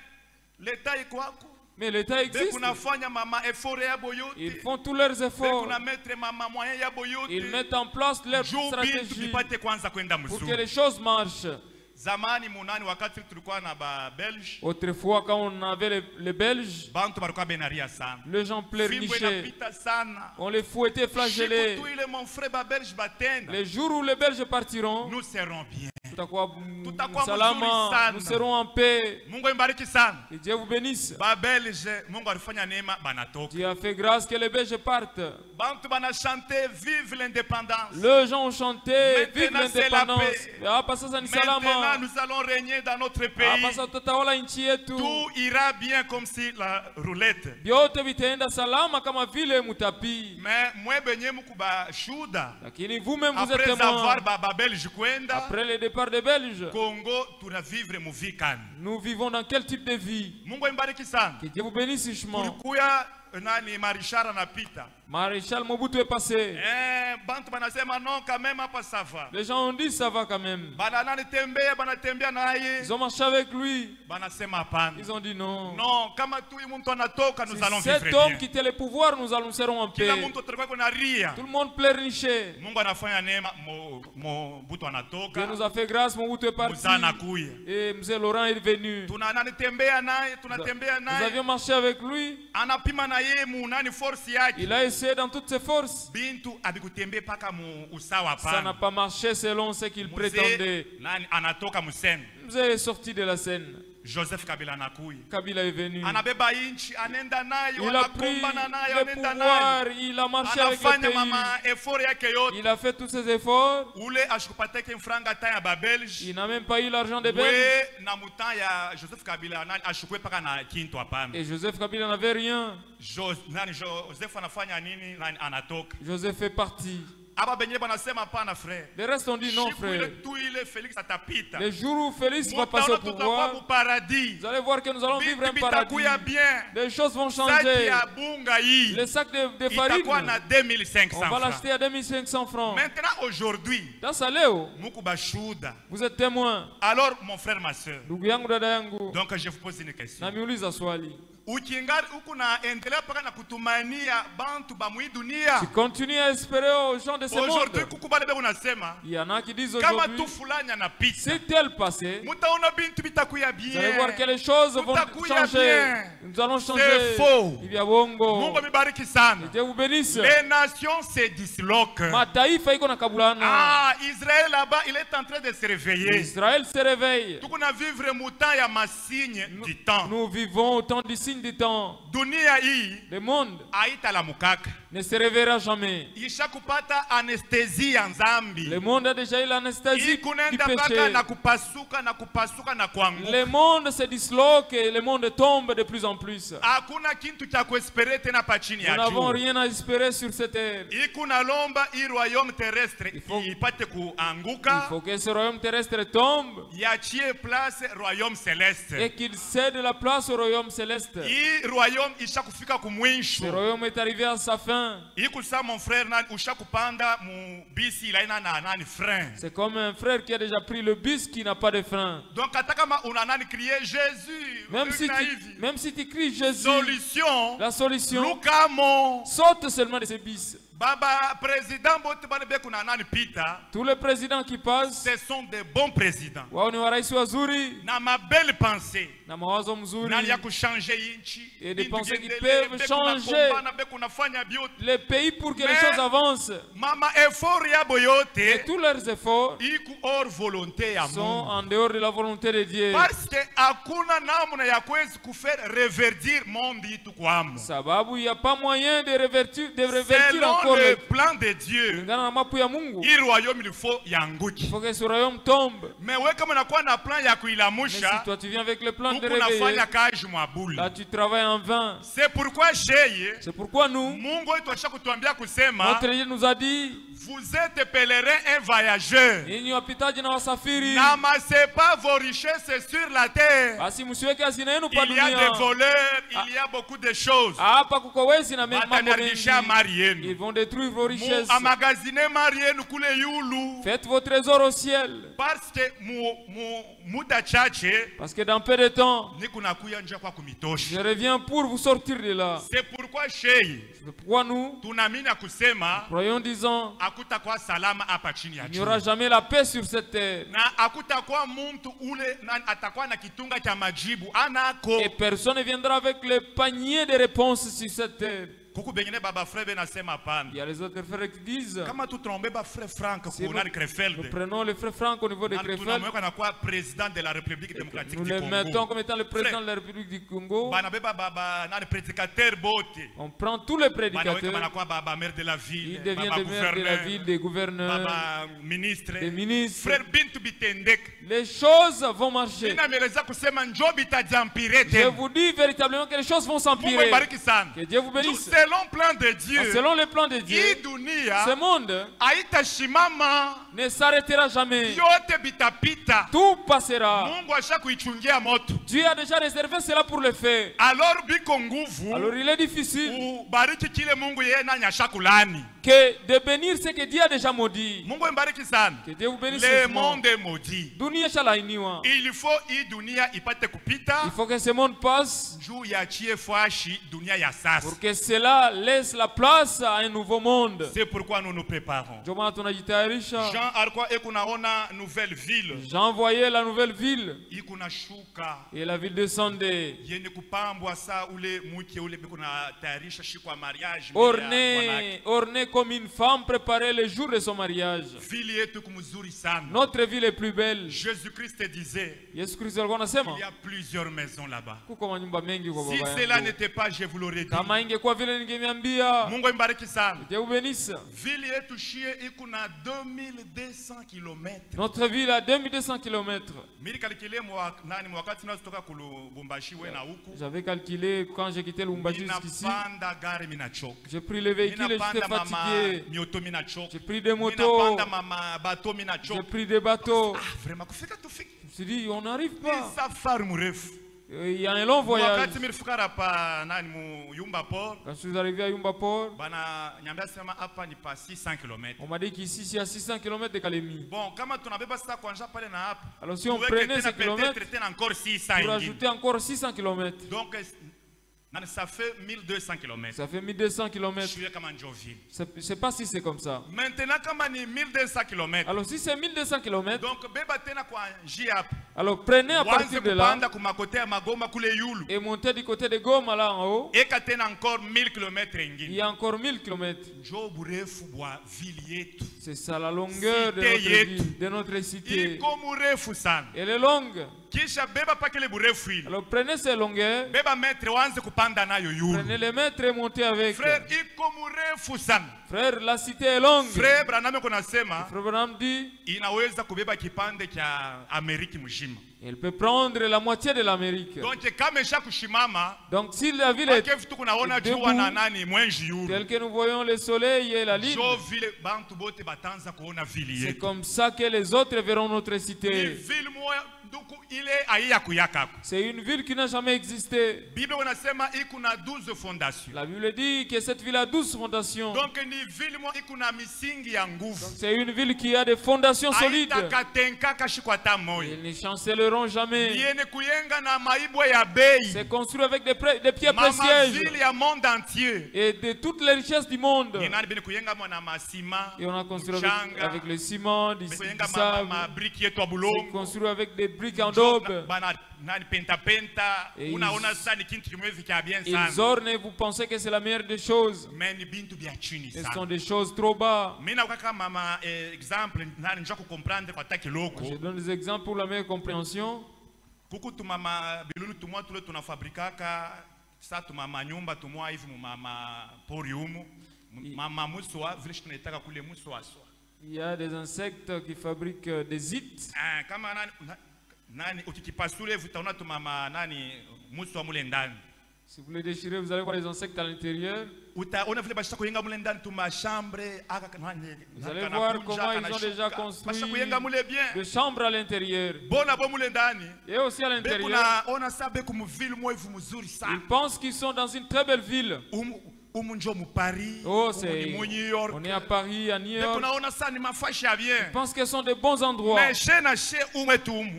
Speaker 1: l'État iko wako.
Speaker 2: Mais l'État existe.
Speaker 1: Bekunafanya mama effort ya boyote.
Speaker 2: Ils font tous leurs efforts.
Speaker 1: Bekuna mettre mama moyen ya boyote.
Speaker 2: Ils mettent en place leur
Speaker 1: Juu
Speaker 2: stratégie
Speaker 1: bintu bipate kwanza kwenda
Speaker 2: pour que
Speaker 1: mzuri.
Speaker 2: les choses marchent.
Speaker 1: Zamani munani wakati tulikuwa na ba Belge,
Speaker 2: Autrefois, quand on avait les Belges,
Speaker 1: bantu balikuwa benaria sana.
Speaker 2: les gens
Speaker 1: Fimbo
Speaker 2: pleurnichaient.
Speaker 1: inapita sana.
Speaker 2: On les fouettait, flagellés.
Speaker 1: Shiku tu ile mon frère ba Belge batenda.
Speaker 2: Les jours où les Belges partiront,
Speaker 1: Nous serons bien.
Speaker 2: Tutakuwa
Speaker 1: Tutakuwa
Speaker 2: salama,
Speaker 1: mzuri sana.
Speaker 2: nous serons en paix.
Speaker 1: Mungu ibariki sana.
Speaker 2: Que Dieu vous bénisse.
Speaker 1: Babelge, Mungu alifanya neema banatoka.
Speaker 2: Dieu a fait grâce que les Belges partent.
Speaker 1: Bantu bana chanter vive l'indépendance.
Speaker 2: Les gens ont chanté, vive
Speaker 1: Maintenant, c'est la
Speaker 2: l'indépendance.
Speaker 1: paix.
Speaker 2: Hapa sasa ni salama.
Speaker 1: Maintenant, nous allons régner dans notre pays.
Speaker 2: Hapa sasa tutawala nchi yetu.
Speaker 1: Tout ira bien comme si la roulette.
Speaker 2: Vyote vitaenda salama kama vile mutapi.
Speaker 1: Mais moi benye mukuba shuda.
Speaker 2: Lakini vous-même vous êtes
Speaker 1: Après
Speaker 2: témoin.
Speaker 1: avoir baba belge kwenda,
Speaker 2: Après le départ des Belges,
Speaker 1: Congo tuna vivre muvikani.
Speaker 2: nous vivons dans quel type de vie?
Speaker 1: Mungu imbariki sana.
Speaker 2: Que Dieu vous bénisse richement.
Speaker 1: Kulikuya nani marishara napita.
Speaker 2: Maréchal Mobutu est passé.
Speaker 1: Bantu banasema non quand même hapa ça va.
Speaker 2: Les gens ont dit ça va quand même.
Speaker 1: Banatembea naye.
Speaker 2: Ils ont marché avec lui.
Speaker 1: Banasema hapana.
Speaker 2: Ils ont dit non.
Speaker 1: Non, kama tu mtu anatoka nous allons
Speaker 2: Si
Speaker 1: vivre
Speaker 2: cet
Speaker 1: bien.
Speaker 2: homme quittait le pouvoir, nous serons en paix.
Speaker 1: Kila mtu atakuwa kuna ria.
Speaker 2: Tout le monde pleurnichait.
Speaker 1: Mungu anafanya neema Mobutu
Speaker 2: Dieu
Speaker 1: anatoka.
Speaker 2: nous a fait grâce, Mobutu est parti.
Speaker 1: Muzana kuya.
Speaker 2: Et M. Laurent est venu.
Speaker 1: Tunatembea naye, tunatembea
Speaker 2: Nous
Speaker 1: naye.
Speaker 2: avions marché avec lui.
Speaker 1: Anapima na yeye munani force yake.
Speaker 2: Il a essayé dans toutes ses forces.
Speaker 1: Bintu abikutembea paka mu usawa
Speaker 2: Ça n'a
Speaker 1: pana.
Speaker 2: pas marché selon ce qu'il prétendait.
Speaker 1: Nani anatoka museni.
Speaker 2: Nous est sorti de la scène.
Speaker 1: Joseph Kabila anakuya.
Speaker 2: Kabila est venu.
Speaker 1: Anabeba inchi anenda naye,
Speaker 2: Il a pris
Speaker 1: wanakombana naye,
Speaker 2: le
Speaker 1: anenda naye.
Speaker 2: pouvoir. Il a marché avec le
Speaker 1: Anafanya
Speaker 2: pays.
Speaker 1: mama effort yake yote.
Speaker 2: Il a fait tous ses efforts.
Speaker 1: Ule ashikupateke mfranga ta ya babelge.
Speaker 2: Il n'a même pas eu l'argent des Belges.
Speaker 1: We na mutan ya Joseph Kabila nani ashukwe paka na kintu hapana.
Speaker 2: Et Joseph Kabila n'avait rien.
Speaker 1: Joseph anafanya nini nani anatoka.
Speaker 2: Joseph est parti.
Speaker 1: Aba benye banasema hapana frère.
Speaker 2: Les restes ont dit non,
Speaker 1: Siku
Speaker 2: frère.
Speaker 1: ile tu ile Félix atapita.
Speaker 2: Le jour où Félix va passer au
Speaker 1: Mutaona tutakuwa
Speaker 2: pouvoir,
Speaker 1: mu paradis.
Speaker 2: vous allez voir que nous allons vivre un
Speaker 1: Bintu
Speaker 2: paradis.
Speaker 1: bitakuya bien.
Speaker 2: Les choses vont
Speaker 1: Saki
Speaker 2: changer.
Speaker 1: ya bunga hii
Speaker 2: Le sac de farine,
Speaker 1: itakuwa na 2500
Speaker 2: on va
Speaker 1: francs.
Speaker 2: l'acheter à 2500 francs.
Speaker 1: Maintenant aujourd'hui,
Speaker 2: Dans Saleo,
Speaker 1: muku bashuda.
Speaker 2: vous êtes témoin.
Speaker 1: Alors mon frère ma soeur.
Speaker 2: Ndugu yangu, dada yangu,
Speaker 1: Donc je vous pose une question.
Speaker 2: namiuliza swali.
Speaker 1: Ukingali huku na endelea paka na kutumania bantu ba mwi dunia.
Speaker 2: Tu continues à espérer aux gens de ce
Speaker 1: Aujourd'hui
Speaker 2: monde.
Speaker 1: kuku bale be unasema
Speaker 2: Il y en a qui disent
Speaker 1: kama
Speaker 2: aujourd'hui,
Speaker 1: tu fulani anapita.
Speaker 2: si tel passé,
Speaker 1: Mutaona bintu bitakuya
Speaker 2: vous allez voir que
Speaker 1: bien.
Speaker 2: les choses vont
Speaker 1: Tutakuya
Speaker 2: changer.
Speaker 1: bien.
Speaker 2: Nous allons changer.
Speaker 1: C'est faux.
Speaker 2: Il y a bongo.
Speaker 1: Mungu amebariki sana.
Speaker 2: Dieu vous bénisse.
Speaker 1: Les nations se disloquent.
Speaker 2: Mataifa iko na kabulana.
Speaker 1: Ah, Israël là-bas, il est en train de se réveiller.
Speaker 2: Israël se réveille.
Speaker 1: Tukuna vivre mu temps ya masigne du temps.
Speaker 2: Nous vivons au temps du signe du temps.
Speaker 1: Dunia hii
Speaker 2: Le monde
Speaker 1: haitalamukaka.
Speaker 2: ne se réveillera jamais.
Speaker 1: Ishakupata anesthésie ya nzambi.
Speaker 2: Le monde a déjà eu l'anesthésie
Speaker 1: Hii
Speaker 2: du
Speaker 1: kunaenda mpaka
Speaker 2: péché.
Speaker 1: na kupasuka na kupasuka na kuanguka.
Speaker 2: Le monde se disloque et le monde tombe de plus en plus.
Speaker 1: Hakuna kintu cha kuespere tena pa chini
Speaker 2: Nous
Speaker 1: ya
Speaker 2: n'avons
Speaker 1: juu.
Speaker 2: rien à espérer sur cette terre.
Speaker 1: Hii kunalomba hii royaume terrestre
Speaker 2: faut-
Speaker 1: ipate
Speaker 2: Il
Speaker 1: kuanguka,
Speaker 2: faut que ce royaume terrestre tombe
Speaker 1: yachie place royaume céleste.
Speaker 2: et qu'il cède la place au royaume céleste.
Speaker 1: Hii royaume ishakufika
Speaker 2: Ce
Speaker 1: kumwisho.
Speaker 2: royaume est arrivé à sa fin.
Speaker 1: Hii kusa mon frère nani ushakupanda mu bisi ilaina na nani frein.
Speaker 2: C'est comme un frère qui a déjà pris le bus qui n'a pas de frein.
Speaker 1: Donc hata kama una nani crier Jésus,
Speaker 2: Même si tu cries Jésus,
Speaker 1: solution
Speaker 2: la solution,
Speaker 1: lukamo.
Speaker 2: saute seulement de ces bis.
Speaker 1: Baba président bote bale be kuna nani pita.
Speaker 2: Tous les présidents qui passent,
Speaker 1: Ce sont des bons présidents.
Speaker 2: wao ni warais wazuri
Speaker 1: Na ma belle pensée.
Speaker 2: na mawazo mzuri,
Speaker 1: Nani ya kuchanger inchi.
Speaker 2: Et des
Speaker 1: Bintu
Speaker 2: pensées qui
Speaker 1: gendele,
Speaker 2: peuvent
Speaker 1: be
Speaker 2: changer.
Speaker 1: kunakombana, be kunafanya biote.
Speaker 2: les pays pour que les
Speaker 1: Mais-
Speaker 2: choses avancent.
Speaker 1: Mama effort yabo
Speaker 2: Et
Speaker 1: yote
Speaker 2: tous leurs efforts
Speaker 1: iku hors volonté ya
Speaker 2: sont
Speaker 1: Mungu.
Speaker 2: en dehors de la volonté de Dieu.
Speaker 1: Parce que hakuna namna ya kuwezi kufaire reverdir monde yitu kwamo.
Speaker 2: Sababu il n'y a pas moyen de revertir
Speaker 1: Selon
Speaker 2: encore
Speaker 1: le
Speaker 2: le
Speaker 1: plan de Dieu,
Speaker 2: kulingana na mapu ya Mungu.
Speaker 1: hii royaume il faut
Speaker 2: Il
Speaker 1: yanguki.
Speaker 2: faut que ce royaume tombe.
Speaker 1: Mais wewe kama unakuwa na plan ya
Speaker 2: Mais si
Speaker 1: kuilamusha,
Speaker 2: toi tu viens avec le plan de
Speaker 1: huku
Speaker 2: réveiller,
Speaker 1: unafanya kazi mwabuli.
Speaker 2: là tu travailles en vain.
Speaker 1: C'est pourquoi sheye
Speaker 2: C'est pourquoi nous,
Speaker 1: Mungu wetu alishakutuambia kusema
Speaker 2: notre Dieu nous a dit,
Speaker 1: vous êtes pèlerin et voyageur.
Speaker 2: ninyi wapitaji na wasafiri,
Speaker 1: N'amassez pas vos richesses sur la terre.
Speaker 2: basi msiweke hazina yenu pa
Speaker 1: Il y a des
Speaker 2: dunia.
Speaker 1: voleurs, il y a beaucoup de choses.
Speaker 2: Hapa kuko wezi na mambo mengi.
Speaker 1: Watanarudisha mali
Speaker 2: Ils
Speaker 1: yenu.
Speaker 2: vont détruire vos richesses.
Speaker 1: Amagazine mali yenu kule yulu.
Speaker 2: Faites vos trésors au ciel.
Speaker 1: Parce que muda chache
Speaker 2: Parce que dans peu de temps,
Speaker 1: niko nakuya nje kwa
Speaker 2: je
Speaker 1: kumitosha.
Speaker 2: reviens pour vous sortir de là.
Speaker 1: C'est pourquoi shei
Speaker 2: C'est pourquoi nous,
Speaker 1: tunaamini ya kusema
Speaker 2: croyons, disons,
Speaker 1: hakutakuwa salama hapa chini ya
Speaker 2: il n'y
Speaker 1: jua.
Speaker 2: aura jamais la paix sur cette terre.
Speaker 1: Na hakutakuwa mtu ule atakuwa na kitunga cha majibu anako.
Speaker 2: Et personne ne viendra avec le panier de réponses sur cette terre.
Speaker 1: kuku bengine baba frère benasema pana.
Speaker 2: Il y a les autres frères qui disent,
Speaker 1: Kama tu trombe ba frère Frank
Speaker 2: si
Speaker 1: ku nani Krefeld.
Speaker 2: nous prenons le frère Franck au niveau de Krefeld,
Speaker 1: Tunamweka na kuwa président de la République démocratique
Speaker 2: nous
Speaker 1: du
Speaker 2: le
Speaker 1: Congo.
Speaker 2: mettons comme étant le président de la République du Congo.
Speaker 1: Bana beba baba nani prédicateur bote.
Speaker 2: On prend tous les
Speaker 1: Bana weka
Speaker 2: prédicateurs,
Speaker 1: bana kuwa baba maire de la ville,
Speaker 2: ils deviennent
Speaker 1: baba
Speaker 2: des maires de la
Speaker 1: gouverneur,
Speaker 2: ville, des gouverneurs,
Speaker 1: baba ministre.
Speaker 2: des ministres.
Speaker 1: Frère Bintu Bitendek.
Speaker 2: Les choses vont marcher.
Speaker 1: Ninameleza kusema njoo bitajampire
Speaker 2: Je
Speaker 1: tena.
Speaker 2: vous dis véritablement que les choses vont
Speaker 1: Mungu
Speaker 2: s'empirer.
Speaker 1: ibariki sana.
Speaker 2: Que Dieu vous bénisse.
Speaker 1: Selon plan de Dieu.
Speaker 2: Selon le plan de Dieu,
Speaker 1: Hii dunia
Speaker 2: ce monde
Speaker 1: haitashimama,
Speaker 2: ne s'arrêtera jamais.
Speaker 1: yote bitapita.
Speaker 2: Tout passera.
Speaker 1: Mungu asha kuichungia moto.
Speaker 2: Dieu a déjà réservé cela pour le faire.
Speaker 1: Alors biko nguvu.
Speaker 2: Alors il est difficile
Speaker 1: Ubariki kile Mungu yeye nani ashakulani.
Speaker 2: que de bénir ce que Dieu a déjà maudit.
Speaker 1: Mungu mbariki sana.
Speaker 2: Que Dieu vous bénisse.
Speaker 1: Le monde est maudit.
Speaker 2: Dunia shalainiwa.
Speaker 1: Il faut hii dunia ipate kupita.
Speaker 2: Il faut que ce monde passe
Speaker 1: Juu yachie fashi dunia ya sasa.
Speaker 2: pour que cela laisse la place à un nouveau monde.
Speaker 1: C'est pourquoi nous nous préparons.
Speaker 2: Ndio maana tunajitayarisha.
Speaker 1: Jean alikuwa ekunaona nouvelle ville.
Speaker 2: Jean voyait la nouvelle ville
Speaker 1: Ikuna shuka.
Speaker 2: et la ville descendait.
Speaker 1: Yenye kupambwa saa ule mke ule kuna tayarisha siku ya mariage.
Speaker 2: Ornée comme une femme préparait le jour de son mariage.
Speaker 1: Ville yetu kumzuri sana.
Speaker 2: Notre ville est plus belle.
Speaker 1: Jésus-Christ disait,
Speaker 2: Yesu Kristo alikuwa anasema
Speaker 1: il y a plusieurs maisons là-bas.
Speaker 2: kuko manyumba mengi kwa
Speaker 1: Si
Speaker 2: baba
Speaker 1: cela
Speaker 2: yangu.
Speaker 1: n'était pas, je vous l'aurais dit.
Speaker 2: Kama ingekuwa vile ningeambia.
Speaker 1: Mungu imbariki sana.
Speaker 2: Dieu vous bénisse.
Speaker 1: Ville yetu shie ikuna 2200 km.
Speaker 2: Notre ville a 2200 km.
Speaker 1: Mimi calculé wakati nazotoka kulubumbashi we na huku.
Speaker 2: J'avais calculé quand j'ai quitté Lubumbashi jusqu'ici.
Speaker 1: Ninapanda gari mina choka.
Speaker 2: J'ai pris le véhicule et j'étais fatigué.
Speaker 1: Mioto mina choka.
Speaker 2: J'ai pris des motos.
Speaker 1: Ninapanda mama bateau mina choka.
Speaker 2: J'ai pris des bateaux.
Speaker 1: Ah, vraiment kufika tufika.
Speaker 2: Je me suis dit, on n'arrive pas.
Speaker 1: Safari mrefu.
Speaker 2: Il y a un long voyage.
Speaker 1: Wakati nilifika hapa nani mu Yumba Port.
Speaker 2: Quand je suis arrivé à Yumba Port,
Speaker 1: Bana nyambia sema hapa ni pa 600 km.
Speaker 2: on m'a dit qu'ici, c'est à 600 km de Kalemi.
Speaker 1: Bon, kama tunabeba sasa kuanza pale na hapa.
Speaker 2: Alors si on prenait ces kilomètres,
Speaker 1: encore 600
Speaker 2: pour ajouter encore 600 km,
Speaker 1: donc ça fait 1200 km.
Speaker 2: ça fait 1200
Speaker 1: Je
Speaker 2: km.
Speaker 1: suis comme en Joville.
Speaker 2: Je ne sais pas si c'est comme ça.
Speaker 1: Maintenant, comme on est 1200 km.
Speaker 2: Alors si c'est 1200 km,
Speaker 1: Donc, beba tena kwa njia.
Speaker 2: alors prenez à partir de là
Speaker 1: kupanda kumakote ya Magoma kule yulu.
Speaker 2: et montez du côté de Goma là en haut.
Speaker 1: Eka tena encore 1000 km
Speaker 2: Il
Speaker 1: ingine.
Speaker 2: y a encore 1000 km.
Speaker 1: Njo burefu bwa ville yetu.
Speaker 2: C'est ça la longueur de
Speaker 1: Cité
Speaker 2: notre
Speaker 1: yetu.
Speaker 2: ville, de notre cité.
Speaker 1: Iko murefu sana.
Speaker 2: Elle est longue.
Speaker 1: Kisha beba pakele burefu ile.
Speaker 2: Alors prenez ces longueurs,
Speaker 1: Beba metre wanze kupanda nayo yulu.
Speaker 2: prenez les mètres et montez avec.
Speaker 1: Frère, iko murefu sana.
Speaker 2: Frère, la cité est longue.
Speaker 1: Frère Branham konasema
Speaker 2: Frère Branham dit,
Speaker 1: inaweza kubeba kipande cha Ameriki mzima.
Speaker 2: elle peut prendre la moitié de l'Amérique.
Speaker 1: Donc kama isha kushimama,
Speaker 2: Donc si la ville est
Speaker 1: kefu tukunaona
Speaker 2: debout,
Speaker 1: jua na nani mwenji yulu.
Speaker 2: tel que nous voyons le soleil et la lune,
Speaker 1: Jo vile bantu bote batanza kuona ville
Speaker 2: c'est
Speaker 1: yetu.
Speaker 2: comme ça que les autres verront notre
Speaker 1: Ni
Speaker 2: cité.
Speaker 1: ville moya nduku ile aiya kuyakako.
Speaker 2: C'est une ville qui n'a jamais existé.
Speaker 1: Bible wanasema ikuna 12 fondations.
Speaker 2: La Bible dit que cette ville a 12 fondations.
Speaker 1: Donc ni ville moya ikuna misingi ya nguvu.
Speaker 2: C'est une ville qui a des fondations solides.
Speaker 1: Aitakatenkaka shikwata moyo.
Speaker 2: Ils ne chancelleront jamais.
Speaker 1: Yene kuyenga na maibwe ya bei.
Speaker 2: C'est construit avec des pierres
Speaker 1: Mama
Speaker 2: précieuses
Speaker 1: ville ya monde entier.
Speaker 2: et de toutes les richesses du monde.
Speaker 1: Yenani bene kuyenga mwana masima.
Speaker 2: Et on a construit
Speaker 1: mchanga,
Speaker 2: avec le ciment, du
Speaker 1: kuyenga
Speaker 2: sable.
Speaker 1: ma briques yetu ya
Speaker 2: C'est
Speaker 1: bulongo.
Speaker 2: construit avec des briques en daube.
Speaker 1: Bana nani penta penta.
Speaker 2: Et
Speaker 1: Unaona sasa ni kintu kimwevi kia bien
Speaker 2: Ils
Speaker 1: sana.
Speaker 2: ornent et vous pensez que c'est la meilleure des choses.
Speaker 1: Mais ni bintu bya chini
Speaker 2: Ce
Speaker 1: sana.
Speaker 2: sont des choses trop bas.
Speaker 1: Mina kaka mama exemple nani njoo kukomprendre kwa taki loko.
Speaker 2: Je donne des exemples pour la meilleure compréhension.
Speaker 1: Kuku tumama bilulu tumwa tule tunafabrikaka sa tumama nyumba tumwa hivi mama pori humu mama muswa vile tunaitaka kule muswa swa.
Speaker 2: Il y a des insectes qui fabriquent des ites.
Speaker 1: Kama nani ukikipasule vitaona tumama nani muswa mule ndani.
Speaker 2: Si vous les déchirez, vous allez voir les insectes à l'intérieur.
Speaker 1: Utaona vile bashaka kuyenga mule ndani tuma chambre aka nani.
Speaker 2: Vous allez voir comment ils ont déjà construit des chambres à l'intérieur.
Speaker 1: Bona bo mule ndani.
Speaker 2: Et aussi à l'intérieur.
Speaker 1: Ona sabe kumu ville mo hivi mzuri sana.
Speaker 2: Ils pensent qu'ils sont dans une très belle ville.
Speaker 1: Paris,
Speaker 2: oh, c'est on est à Paris, à New York. Ils pensent que ce sont de bons endroits.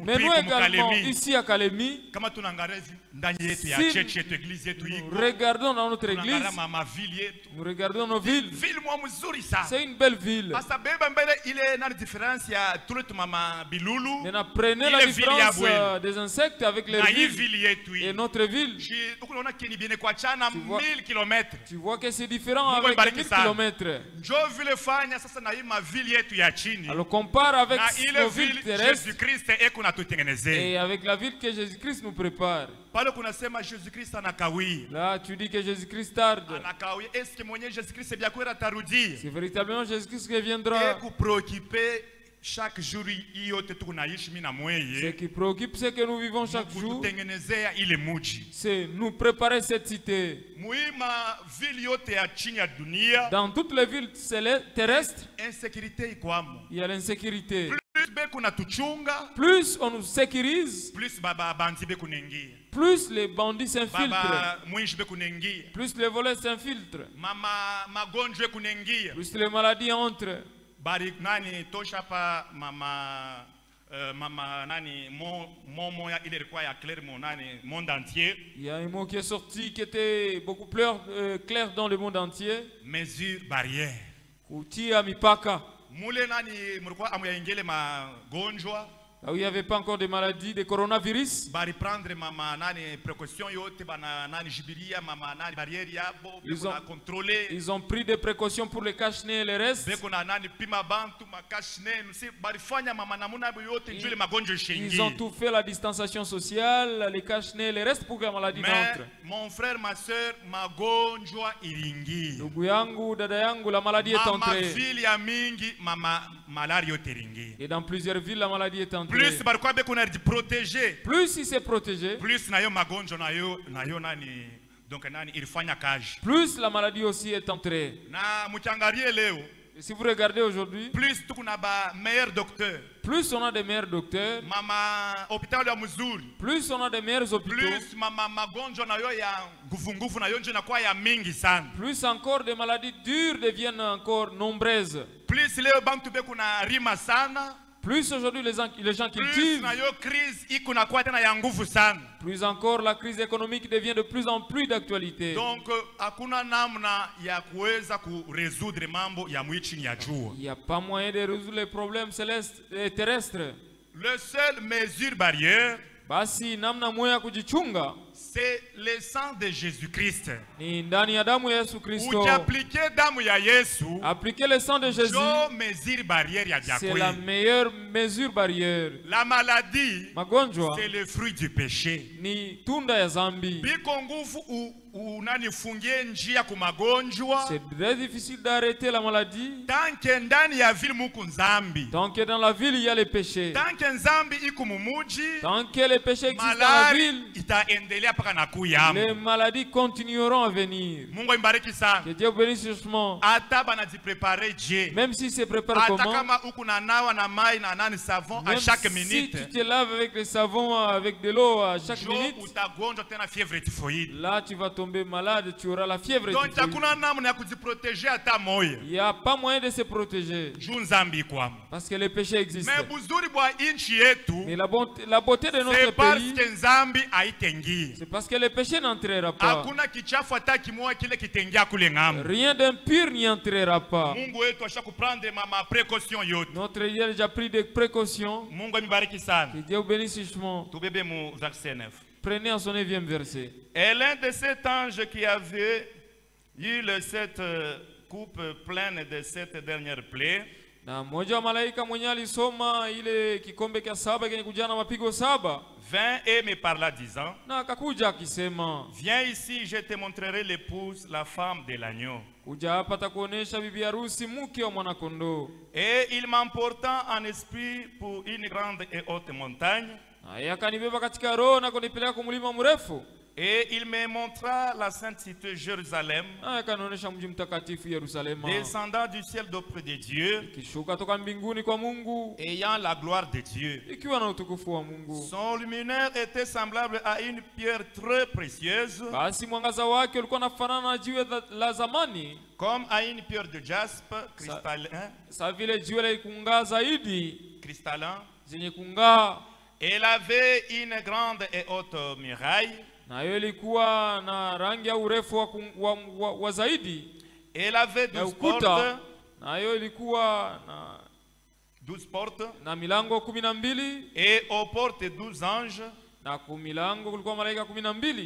Speaker 2: Mais nous également, ici à Kalemi, si nous regardons dans notre église, nous regardons nos villes, c'est une belle ville. Maintenant, prenez la différence des insectes avec les villes et notre ville. Tu vois que c'est différent avec 1000 kilomètres. Alors compare avec nos villes terrestres et avec la ville que Jésus-Christ nous prépare. Là, tu dis que Jésus-Christ tarde. C'est véritablement Jésus-Christ qui viendra.
Speaker 1: Chaque jour,
Speaker 2: ce qui préoccupe, c'est que nous vivons chaque jour. C'est nous préparer cette cité. Dans toutes les villes terrestres, il y a l'insécurité. Plus on nous sécurise, plus les bandits s'infiltrent, plus les voleurs s'infiltrent, plus les maladies entrent.
Speaker 1: Barik nani tosha pa mama nani il est quoi ya clair mon nani monde entier.
Speaker 2: Il y a un mot qui est sorti qui était beaucoup plus clair dans le monde entier.
Speaker 1: Mesure barrière.
Speaker 2: Kutia mipaka.
Speaker 1: Mule nani mlikuwa amuyaingele magonjwa.
Speaker 2: Là où il n'y avait pas encore de maladies, de coronavirus. Ils ont pris des précautions pour les cache-nez et les restes. Ils ont tout fait, la distanciation sociale, les cache-nez et les restes pour que la maladie n'entre.
Speaker 1: Mon frère, ma soeur,
Speaker 2: ndugu yangu, dada yangu, la maladie est entrée. Et dans plusieurs villes, la maladie est entrée. Plus il s'est protégé, plus la maladie aussi est entrée. Et si vous regardez aujourd'hui, plus on a des meilleurs docteurs, plus on a des meilleurs hôpitaux, plus encore des maladies dures deviennent encore nombreuses. Plus aujourd'hui les gens cultivent, plus encore la crise économique devient de plus en plus d'actualité.
Speaker 1: Donc, il n'y
Speaker 2: a pas moyen de résoudre les problèmes célestes et terrestres.
Speaker 1: La seule mesure barrière,
Speaker 2: basi namna moya kujichunga,
Speaker 1: c'est le sang de Jésus-Christ.
Speaker 2: Ni ndani ya damu ya Yesu Kristo.
Speaker 1: Ukiapliquer damu ya Yesu,
Speaker 2: appliquer le sang de Jésus, c'est la meilleure mesure barrière.
Speaker 1: La maladie,
Speaker 2: magonjwa,
Speaker 1: c'est le fruit du péché.
Speaker 2: Ni tunda ya zambi.
Speaker 1: Biko nguvu unanifungie njia ku magonjwa.
Speaker 2: C'est très difficile d'arrêter la maladie.
Speaker 1: Tant que ndani ya ville muku nzambi.
Speaker 2: Tant que dans la ville il y a les péchés.
Speaker 1: Tant que nzambi iku mumuji.
Speaker 2: Tant que les péchés existent dans la ville,
Speaker 1: itaendelea paka na kuyamu.
Speaker 2: Les maladies continueront à venir.
Speaker 1: Mungu imbariki sana.
Speaker 2: Que Dieu bénisse richement.
Speaker 1: Ata banajiprepare je.
Speaker 2: Même si se prépare comment.
Speaker 1: Ata kama uku na nawa na mai na nani savon à chaque minute.
Speaker 2: Si tu te laves avec le savon, avec de l'eau à chaque minute.
Speaker 1: Utagonjwa tena fièvre typhoïde.
Speaker 2: Là tu vas tomber malade, tu auras la fièvre typhoïde.
Speaker 1: Donc hakuna namna ya kujiprotéger hata moya.
Speaker 2: Il n'y a pas moyen de se protéger. Parce que les péchés existent.
Speaker 1: Mais buzuri bwa inchi yetu.
Speaker 2: Mais la beauté de notre pays, c'est parce que le péché n'entrera pas.
Speaker 1: Hakuna kichafu hata kimoja kile kitengia kule ngambo.
Speaker 2: Rien d'impur n'y entrera pas.
Speaker 1: Mungu wetu ashakuprendre ma précaution yote.
Speaker 2: Notre Dieu a déjà pris des précautions.
Speaker 1: Mungu amibariki sana.
Speaker 2: Que Dieu bénisse richement.
Speaker 1: Tubebe mu verset 9.
Speaker 2: Prenez en son 9e verset.
Speaker 1: Et l'un de ces anges qui avait eu cette coupe pleine de cette dernière plaie,
Speaker 2: na mmoja wa malaika mwenye alisoma ile kikombe cha saba kenye kujaa na mapigo saba,
Speaker 1: vint et me parla disant,
Speaker 2: na akakuja akisema,
Speaker 1: viens ici, je te montrerai l'épouse, la femme de l'agneau.
Speaker 2: Kuja hapa takuonesha bibi harusi mke wa mwanakondoo.
Speaker 1: Et il m'emporta en esprit pour une grande et haute montagne.
Speaker 2: Na akanibeba katika roho na kunipeleka kwa mlima mrefu.
Speaker 1: Et il me montra la sainte cité Jérusalem, descendant du ciel d'auprès de Dieu, ayant la gloire de Dieu. Son luminaire était semblable à une pierre très précieuse, comme à une pierre de jaspe cristallin. Elle avait une grande et haute muraille.
Speaker 2: Na ilikuwa na rangi ya urefu wa zaidi.
Speaker 1: Elle avait 12 portes.
Speaker 2: Na ilikuwa na
Speaker 1: 12 portes.
Speaker 2: Na milango 12.
Speaker 1: Et aux portes 12 anges.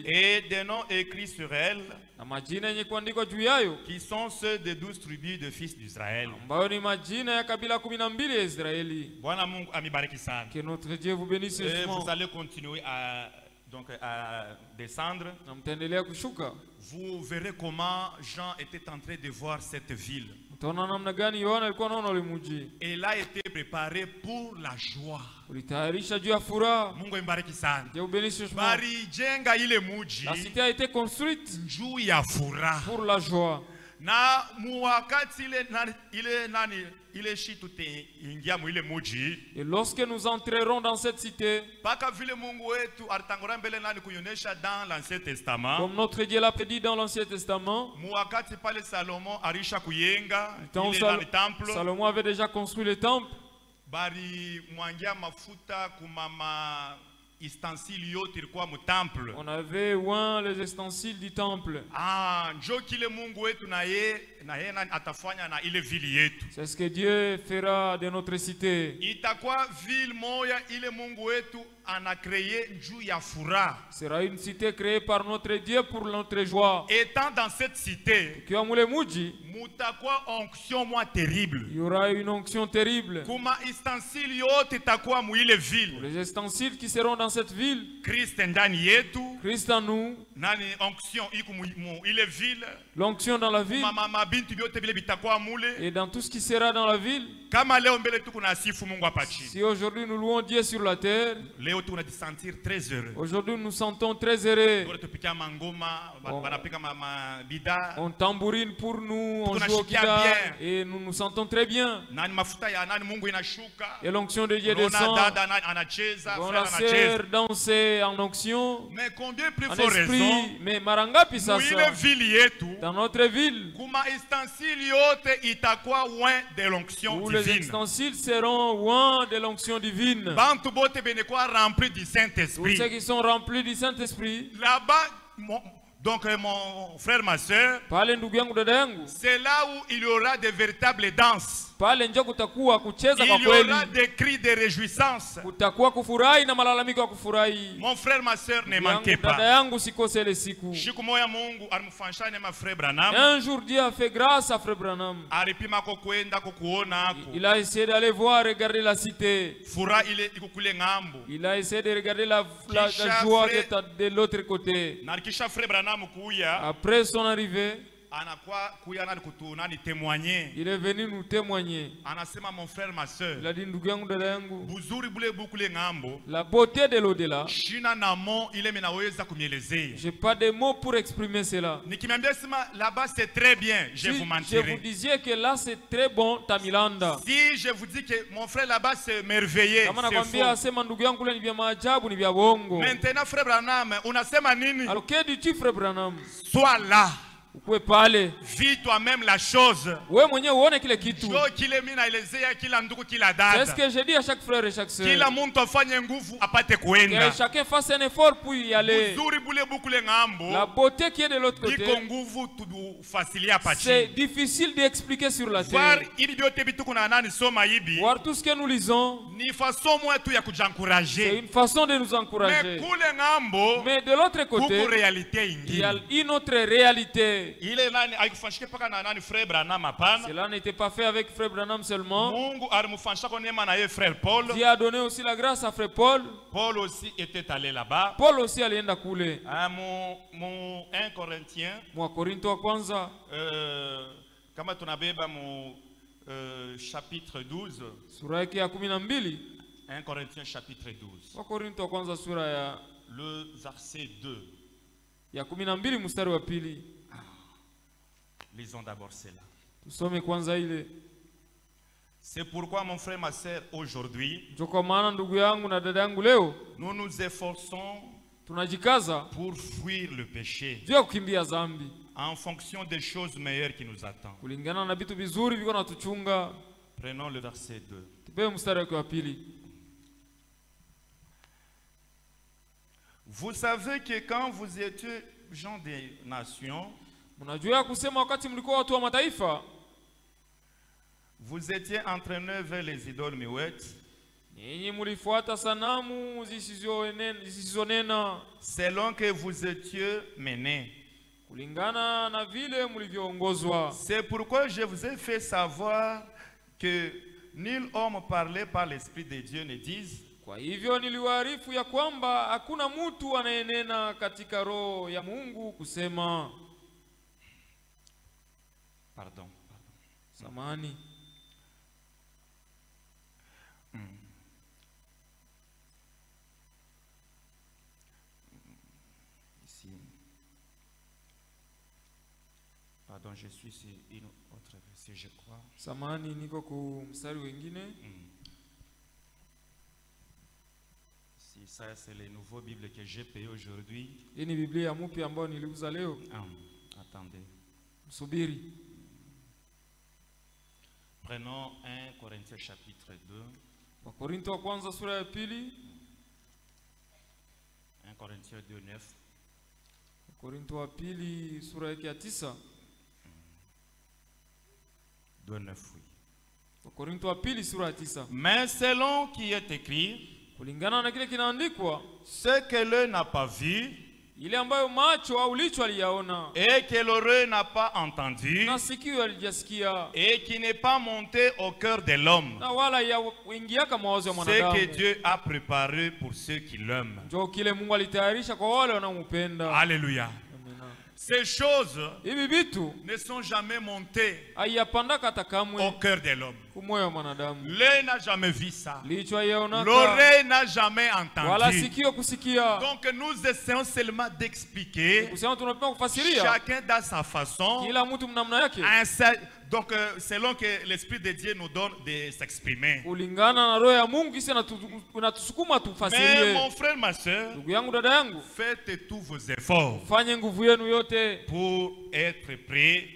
Speaker 1: Et des noms écrits sur elle, qui sont ceux des 12 tribus de fils d'Israël.
Speaker 2: Que notre Dieu vous bénisse.
Speaker 1: Et vous allez continuer à descendre. Vous verrez comment Jean était en train de voir cette ville. Elle a été préparée pour la joie.
Speaker 2: La cité a été construite pour la joie. Et lorsque nous entrerons dans cette cité, comme notre Dieu l'a prédit dans l'Ancien Testament, Salomon avait déjà construit le temple. On avait oint les ustensiles du temple. C'est ce que Dieu fera de notre cité. Sera une cité créée par notre Dieu pour notre joie.
Speaker 1: Étant dans cette cité, il
Speaker 2: y aura une onction terrible. Pour les ustensiles qui seront dans cette ville, Christ en nous, l'onction dans la ville, et dans tout ce qui sera dans la ville. Si aujourd'hui nous louons Dieu sur la terre, aujourd'hui nous nous sentons très heureux. On tambourine pour nous, on joue au guitare et nous nous sentons très bien. Et l'onction de Dieu descend. On la sert danser en onction,
Speaker 1: mais combien plus
Speaker 2: en
Speaker 1: fort
Speaker 2: esprit.
Speaker 1: raison,
Speaker 2: Mais maranga pisasa, dans notre ville, où les ustensiles seront loin de l'onction divine. Tous ceux qui sont remplis du Saint-Esprit,
Speaker 1: là-bas, donc mon frère, ma soeur, c'est là où il y aura de véritables danses. Il y aura des cris de réjouissance. Mon frère, ma soeur, ne manquez pas.
Speaker 2: Un jour Dieu a fait grâce à Frère Branham. Il a essayé d'aller voir, regarder la cité. Il a essayé de regarder la joie qui est de l'autre côté. Après son arrivée, il est venu nous témoigner. Il a dit, la beauté de l'au-delà, je n'ai pas de mots pour exprimer cela.
Speaker 1: Là-bas c'est très bien, je vous mentirai.
Speaker 2: Je vous disais que là c'est très bon, Tamilanda.
Speaker 1: Si je vous dis que mon frère là-bas c'est merveilleux, c'est faux. Maintenant frère Branham, unasema nini?
Speaker 2: Alors que dis-tu frère Branham?
Speaker 1: Sois là. Vis toi-même la chose.
Speaker 2: C'est ce que j'ai dit à chaque frère et chaque soeur. Que chacun fasse un effort pour y aller. La beauté qui est de l'autre côté, c'est difficile d'expliquer sur la terre. Voir tout ce que nous lisons, c'est une façon de nous encourager. Mais de l'autre côté, il y a une autre réalité. Cela n'était pas fait avec Frère Branham seulement. Dieu a donné aussi la grâce à Frère Paul.
Speaker 1: Paul aussi était allé là-bas.
Speaker 2: Paul aussi alienda kule.
Speaker 1: Mon 1 Corinthiens.
Speaker 2: Mwa Korinto wa kwanza.
Speaker 1: Kama tunabeba mu chapitre 12.
Speaker 2: Sura yake ya 12.
Speaker 1: 1 Corinthiens chapitre 12.
Speaker 2: Mwa Korinto wa kwanza sura ya
Speaker 1: le verset 2.
Speaker 2: Ya 12 mstari wa pili.
Speaker 1: Lisons d'abord cela. C'est pourquoi mon frère, ma soeur, aujourd'hui, nous nous efforçons pour fuir le péché en fonction des choses meilleures qui nous attendent. Prenons le verset 2. Vous savez que quand vous étiez gens des nations, vous étiez entraînés vers les idoles muettes. selon que vous étiez menés. C'est pourquoi je vous ai fait savoir que nul homme parlé par l'Esprit de Dieu ne dise.
Speaker 2: Kwa hivyo niliwaarifu ya kwamba hakuna mtu anayenena katika roho ya Mungu kusema.
Speaker 1: Pardon.
Speaker 2: Samahani.
Speaker 1: Ici. Pardon, je suis sur une autre version, je crois.
Speaker 2: Samahani, niko ku mstari wengine.
Speaker 1: Ça, c'est les nouveaux Bibles que j'ai payées aujourd'hui.
Speaker 2: Hii ni Biblia mpya ambayo niliuza leo.
Speaker 1: Attendez.
Speaker 2: Subiri.
Speaker 1: Prenons 1 Corinthiens chapitre 2.
Speaker 2: Wakorintho wa kwanza sura ya pili.
Speaker 1: 1 Corinthiens 2:9.
Speaker 2: Wakorintho wa pili sura ya 9.
Speaker 1: 2:9, oui.
Speaker 2: Wakorintho wa pili sura ya 9.
Speaker 1: Mais selon qui est écrit,
Speaker 2: kulingana na kile kinaandikwa,
Speaker 1: ce que l'œil n'a pas vu,
Speaker 2: ile ambayo macho au licho aliyaona,
Speaker 1: et que l'oreille n'a pas entendu,
Speaker 2: na sikio alijasikia,
Speaker 1: et qui n'est pas monté au cœur de l'homme,
Speaker 2: na wala yaingiaka mawazo ya
Speaker 1: ce
Speaker 2: mwanadamu,
Speaker 1: que Dieu a préparé pour ceux qui l'aiment.
Speaker 2: ndio kile Mungu alitayarisha kwa wale wanaompenda.
Speaker 1: Alléluia. Ces choses
Speaker 2: ne
Speaker 1: sont jamais montées
Speaker 2: au
Speaker 1: cœur de l'homme.
Speaker 2: L'œil
Speaker 1: n'a jamais vu ça. L'oreille n'a jamais entendu. Donc nous essayons seulement d'expliquer, chacun dans sa façon, donc selon que l'Esprit de Dieu nous donne de s'exprimer. Mais mon frère, ma soeur, faites tous vos efforts pour être prêt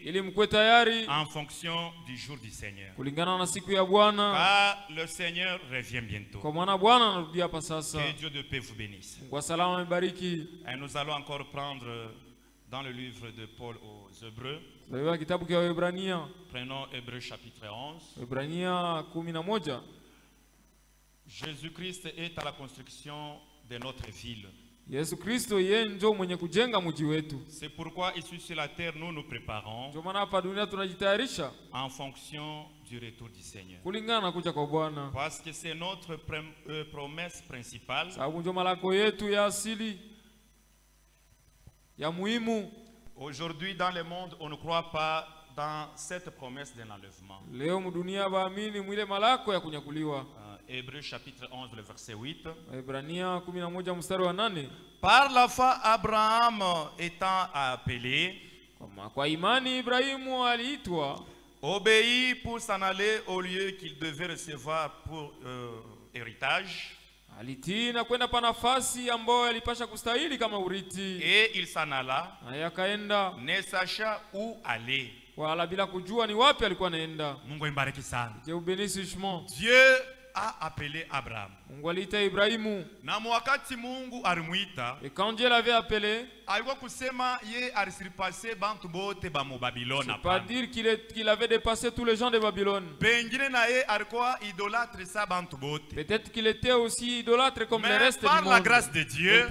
Speaker 1: en fonction du jour du Seigneur. Car le Seigneur revient bientôt. Que Dieu de paix vous bénisse. Et nous allons encore prendre dans le livre de Paul aux Hébreux. Prenons Hébreux chapitre 11. Jésus-Christ est à la construction de notre ville. C'est pourquoi ici sur la terre nous nous préparons en fonction du retour du Seigneur. Parce que c'est notre promesse principale. Aujourd'hui dans le monde, on ne croit pas dans cette promesse d'un enlèvement. Hébreux chapitre 11, le verset 8. Par la foi, Abraham étant appelé, obéit pour s'en aller au lieu qu'il devait recevoir pour héritage. Et il s'en alla, ne sachant où aller. Dieu a appelé Abraham. Na wakati Mungu alimuita,
Speaker 2: et quand Dieu l'avait appelé,
Speaker 1: alikuwa kusema ye alisiripase bantu bote ba mu Babylone.
Speaker 2: C'est pas dire qu'il avait dépassé tous les gens de Babylone.
Speaker 1: Pengine na ye alikuwa idolâtre sa bantu bote.
Speaker 2: Peut-être qu'il était aussi idolâtre comme les restes du monde.
Speaker 1: Mais par la grâce de Dieu,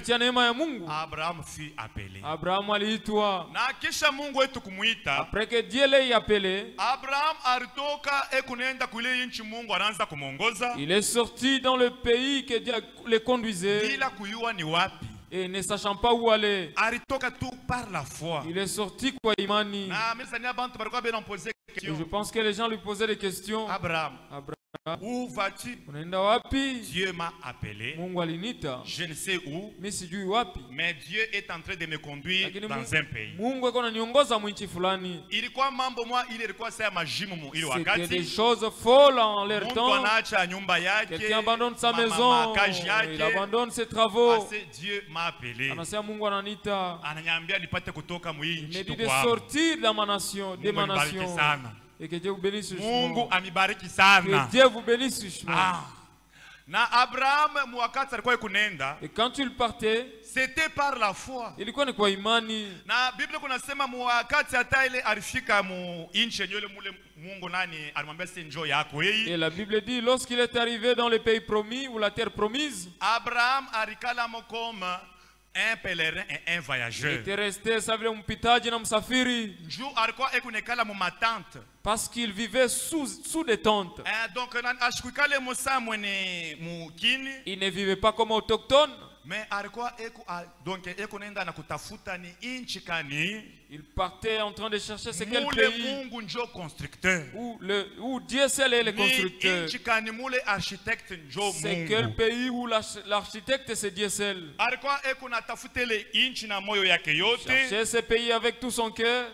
Speaker 2: Abraham
Speaker 1: fut appelé.
Speaker 2: Abraham aliitwa.
Speaker 1: Na kisha Mungu wetu kumuita,
Speaker 2: après que Dieu l'ait appelé,
Speaker 1: Abraham alitoka kunenda kule nchi Mungu anaanza kumongoza.
Speaker 2: Il est sorti dans le pays que Dieu les conduisait.
Speaker 1: Bila kuyua ni wapi.
Speaker 2: Et ne sachant pas où aller,
Speaker 1: par la foi.
Speaker 2: Il est sorti kwa imani. Et je pense que les gens lui posaient des questions.
Speaker 1: Abraham, où vas-tu? Dieu m'a appelé. Je ne sais où. Mais Dieu est en train de me conduire dans un pays.
Speaker 2: C'était des choses folles en leur temps. Quelqu'un abandonne sa maison, il abandonne ses travaux.
Speaker 1: Dieu m'a appelé. Il
Speaker 2: m'a dit de sortir de ma nation, de ma nation. Et que Dieu vous bénisse.
Speaker 1: Que
Speaker 2: Dieu vous bénisse.
Speaker 1: Na Abraham mwakati alikuwa kunenda.
Speaker 2: Et quand il partait,
Speaker 1: c'était par la foi.
Speaker 2: Ilikuwa ni kwa imani.
Speaker 1: Na Biblia kunasema mwakati hata ile alifika mu inchi yenyewe mule Mungu nani alimwambia si njoo yako hii.
Speaker 2: Et la Bible dit lorsqu'il est arrivé dans le pays promis ou la terre promise,
Speaker 1: Abraham alikala comme un pèlerin et un voyageur.
Speaker 2: Il était resté sa vile mpitaji na msafiri.
Speaker 1: Njoo alikuwa ekunekala mu matente.
Speaker 2: Parce qu'il vivait sous des tentes.
Speaker 1: Donc ashikukale musa mwene mukini.
Speaker 2: Il ne vivait pas comme autochtone.
Speaker 1: Mais alikuwa donc ekunenda na kutafuta ni inchi kani.
Speaker 2: Il partait en train de chercher c'est quel pays où Dieu seul est le constructeur. C'est quel pays où l'architecte c'est Dieu seul. Chercher ce pays avec tout son cœur.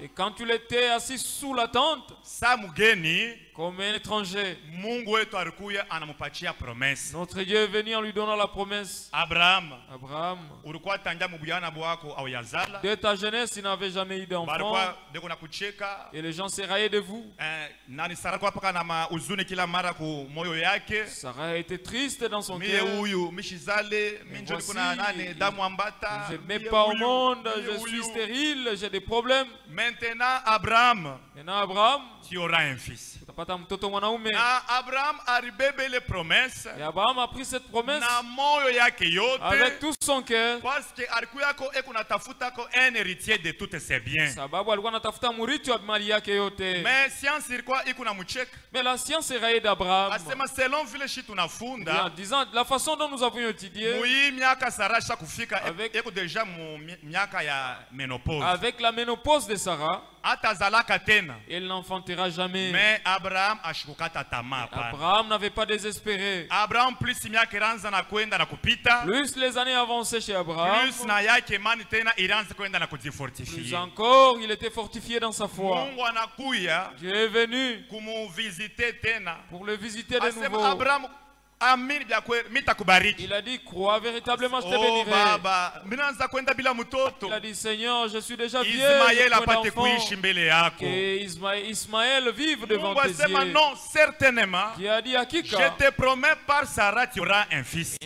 Speaker 2: Et quand il était assis sous la tente, comme un étranger, notre Dieu est venu en lui donnant la promesse.
Speaker 1: Abraham.
Speaker 2: De ta jeunesse, il n'avait jamais eu d'enfant. Et les gens se raillaient de vous. Sarah a été triste dans son cœur. Je ne mets pas au monde, je suis stérile, j'ai des problèmes.
Speaker 1: Maintenant, Abraham,
Speaker 2: tu auras un fils.
Speaker 1: Abraham a rébébé les promesses.
Speaker 2: Et Abraham a pris cette promesse avec tout son cœur.
Speaker 1: Parce que un héritier de toutes ses biens. Mais science
Speaker 2: mais la science est rayée d'Abraham.
Speaker 1: En
Speaker 2: disant la façon dont nous avons étudié avec la ménopause de Sarah, elle n'enfantera jamais.
Speaker 1: Mais Abraham
Speaker 2: n'avait pas désespéré. Plus les années avançaient chez Abraham, plus encore il était fortifié dans sa foi. Dieu est venu pour le visiter de nouveau. Il a dit, crois véritablement, je te bénirai. Il a dit, Seigneur, je suis déjà vieux, que Ismaël vive devant tes yeux.
Speaker 1: Non, certainement.
Speaker 2: Qui a dit,
Speaker 1: je te promets par Sarah, tu auras un fils.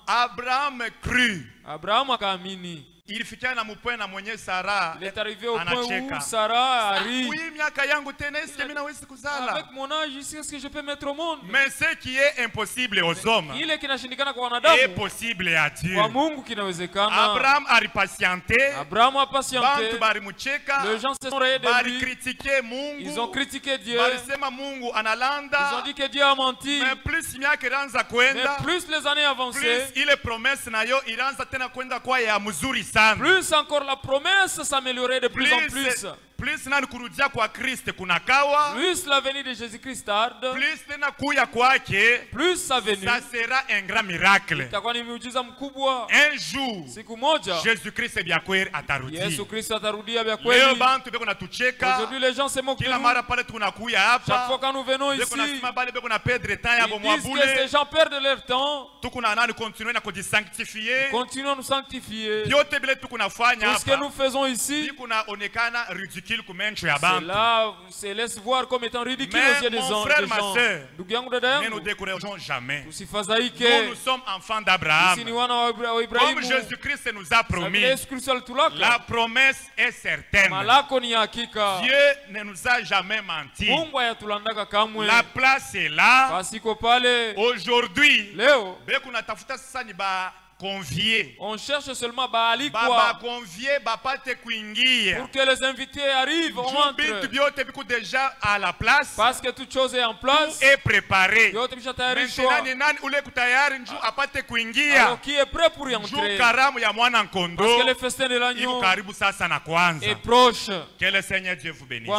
Speaker 1: Abraham crut.
Speaker 2: Abraham akaamini.
Speaker 1: Il est arrivé au point
Speaker 2: où Sarah a ri.
Speaker 1: Avec
Speaker 2: mon âge, est-ce que je peux mettre au monde?
Speaker 1: Mais ce qui est impossible aux hommes est possible à Dieu. Abraham a patienté.
Speaker 2: Les gens se sont rayés de lui. Ils ont critiqué Dieu. Ils ont dit que Dieu a menti.
Speaker 1: Mais plus
Speaker 2: les années avançaient, plus encore la promesse s'améliorait de plus en plus.
Speaker 1: Plus la
Speaker 2: venue de Jésus-Christ tarde, plus sa venue,
Speaker 1: ça sera un grand miracle. Un jour, Jésus-Christ atarudia.
Speaker 2: Aujourd'hui les gens se moquent de nous. Chaque fois que nous venons ici, ils disent que ces gens perdent leur temps. Continuons à nous sanctifier. Tout ce que nous faisons ici, c'est laisse voir comme étant ridicule aux yeux des gens.
Speaker 1: Ne nous décourageons jamais. Nous sommes enfants d'Abraham. Comme Jésus-Christ nous a promis, la promesse est certaine. Dieu ne nous a jamais menti. La place est là. Aujourd'hui, convier.
Speaker 2: On cherche seulement Baali quoi. Pour que les invités arrivent, on entre.
Speaker 1: Déjà à la place.
Speaker 2: Parce que toute chose est en place.
Speaker 1: Tout est préparé.
Speaker 2: Alors qui est prêt pour y entrer? Parce que le festin de l'agneau est proche.
Speaker 1: Que le Seigneur Dieu vous bénisse.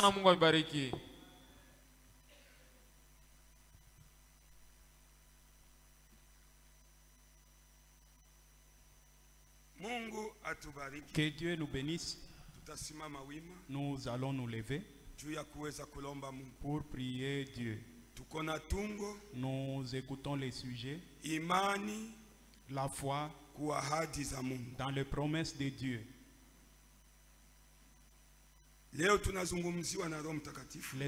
Speaker 3: Que Dieu nous bénisse. Nous allons nous lever pour prier Dieu. Nous écoutons les sujets. La foi dans les promesses de Dieu. Le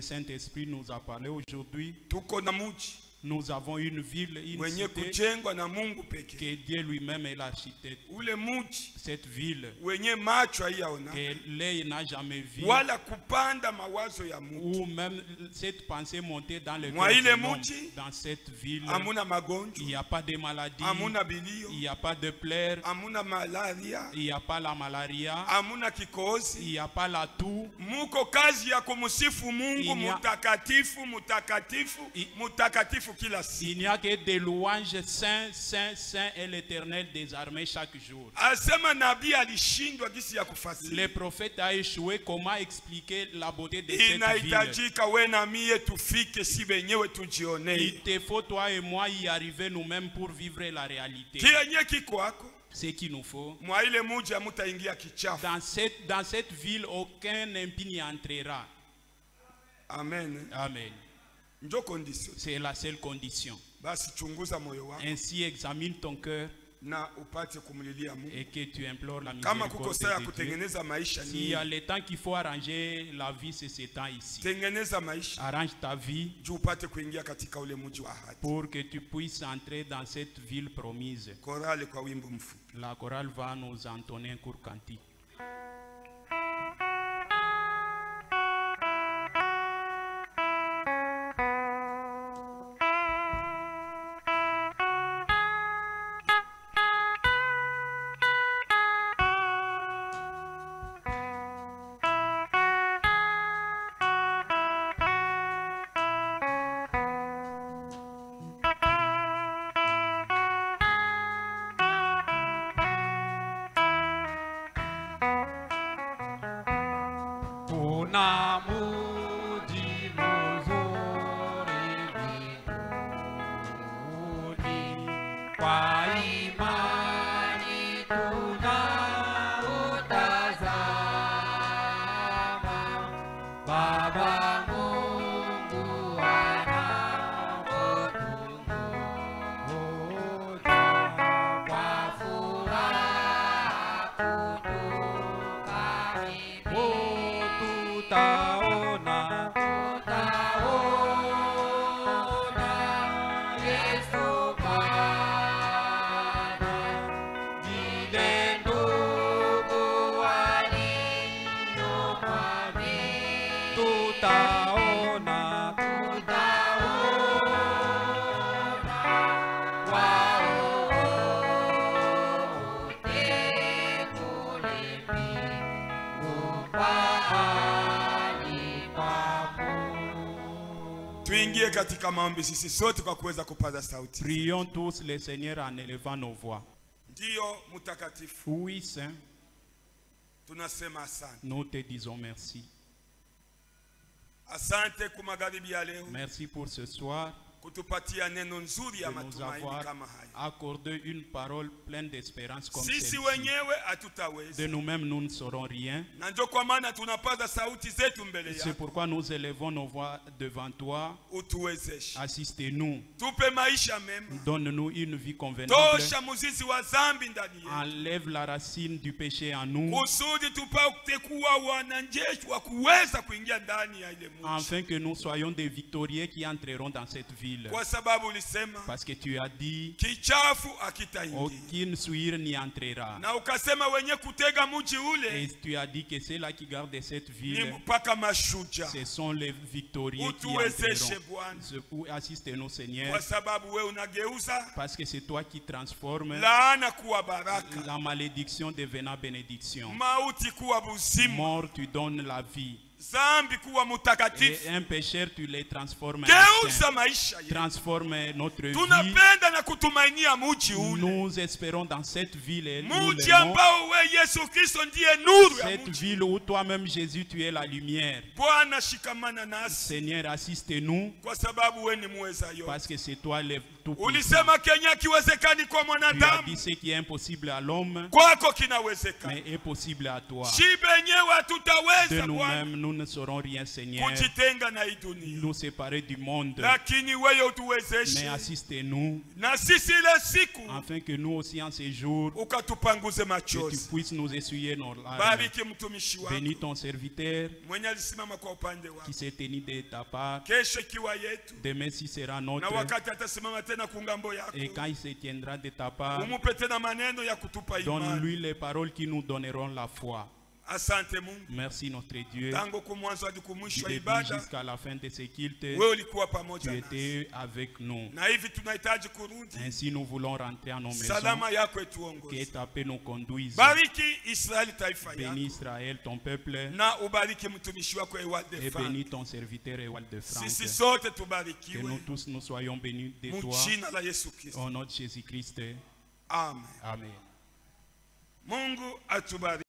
Speaker 3: Saint-Esprit nous a parlé aujourd'hui. Nous avons une ville, une cité que Dieu lui-même est l'architecte. Cette ville que l'œil n'a jamais vue, ou même cette pensée montée dans le cœur de l'homme. Dans cette ville, il n'y a pas de maladie, il n'y a pas de pleurs, il n'y a pas la malaria, il n'y a pas la toux. Il n'y a que des louanges saint, saint, saint et l'Éternel des armées chaque jour. Le prophète a échoué. Comment expliquer la beauté de cette ville? Il te faut toi et moi y arriver nous-mêmes pour vivre la réalité. Ce qu'il nous faut. Dans cette ville, aucun impie n'y entrera.
Speaker 2: Amen.
Speaker 3: Amen. C'est la seule condition. Ainsi examine ton cœur et que tu implores la miséricorde de Dieu. S'il y a le temps qu'il faut arranger la vie, c'est ce temps ici. Arrange ta vie pour que tu puisses entrer dans cette ville promise. La chorale va nous entonner un court cantique. Prions tous le Seigneur en élevant nos voix. Oui, Saint. Nous te disons merci. Merci pour ce soir. De nous avoir accordé une parole pleine d'espérance comme celle-ci. De nous-mêmes, nous ne saurons rien. C'est pourquoi nous élevons nos voix devant toi. Assistez-nous. Donne-nous une vie convenable. Enlève la racine du péché en nous. Afin que nous soyons des victorieux qui entreront dans cette ville. Parce que tu as dit aucune souillure n'y entrera. Et tu as dit que ceux-là qui gardent cette ville, ce sont les victorieux qui entreront. Assiste-nous, Seigneur, parce que c'est toi qui transformes la malédiction devenant bénédiction. Mort, tu donnes la vie. Et un pécheur, tu les transformes en saint. Transforme notre vie. Nous espérons dans cette ville et nous l'aimons. Cette ville où toi-même, Jésus, tu es la lumière. Seigneur, assiste-nous parce que c'est toi tout puissant.
Speaker 2: Ulisema Kenya kiwezekani kwa
Speaker 3: Tu as
Speaker 2: mwanadamu.
Speaker 3: dit ce qui est impossible à l'homme,
Speaker 2: Kwako kinawezekana.
Speaker 3: mais est possible à toi. De
Speaker 2: De
Speaker 3: nous-mêmes, nous ne saurons rien, Seigneur.
Speaker 2: kujitenga na hii dunia.
Speaker 3: Nous séparer du monde.
Speaker 2: Lakini wewe
Speaker 3: Mais
Speaker 2: utuwezeshe.
Speaker 3: assistez-nous,
Speaker 2: Na sisi ile siku
Speaker 3: afin que nous aussi en ces jours,
Speaker 2: ukatupanguze
Speaker 3: que tu
Speaker 2: machozi.
Speaker 3: puisses nous essuyer nos larmes.
Speaker 2: Bariki mtumishi wako.
Speaker 3: Bénis ton serviteur
Speaker 2: Mwenye alisimama kwa upande wako.
Speaker 3: qui s'est tenu de ta part.
Speaker 2: Kesho ikiwa yetu.
Speaker 3: Demain, si sera
Speaker 2: Na
Speaker 3: notre.
Speaker 2: wakati atasimama tena kungambo yako.
Speaker 3: Et quand il se tiendra de ta part,
Speaker 2: Umupe tena maneno ya kutupa imani.
Speaker 3: donne-lui les paroles qui nous donneront la foi.
Speaker 2: Asante Mungu.
Speaker 3: Merci notre Dieu.
Speaker 2: Tangu kumwanzo hadi
Speaker 3: Du
Speaker 2: kumwisho wa
Speaker 3: début
Speaker 2: ibada.
Speaker 3: jusqu'à la fin de ce culte,
Speaker 2: Wewe ulikuwa
Speaker 3: tu
Speaker 2: pamoja nasi.
Speaker 3: étais avec nous.
Speaker 2: Na hivi tunahitaji kurudi.
Speaker 3: Ainsi, nous voulons rentrer à nos maisons.
Speaker 2: Salama yako
Speaker 3: Que
Speaker 2: etuongoze.
Speaker 3: ta paix nous conduise.
Speaker 2: Bariki Israeli taifa
Speaker 3: Bénis
Speaker 2: yako.
Speaker 3: Israël, ton peuple,
Speaker 2: Na ubariki mtumishi wako Ewald
Speaker 3: et
Speaker 2: Frank.
Speaker 3: bénis ton serviteur Ewald de France.
Speaker 2: Sisi sote
Speaker 3: Que nous
Speaker 2: tubarikiwe.
Speaker 3: tous nous soyons bénis de toi.
Speaker 2: Mjina la Yesu Kristo.
Speaker 3: Au nom de Jésus-Christ.
Speaker 2: Amen.
Speaker 3: Amen.
Speaker 2: Mungu atubariki.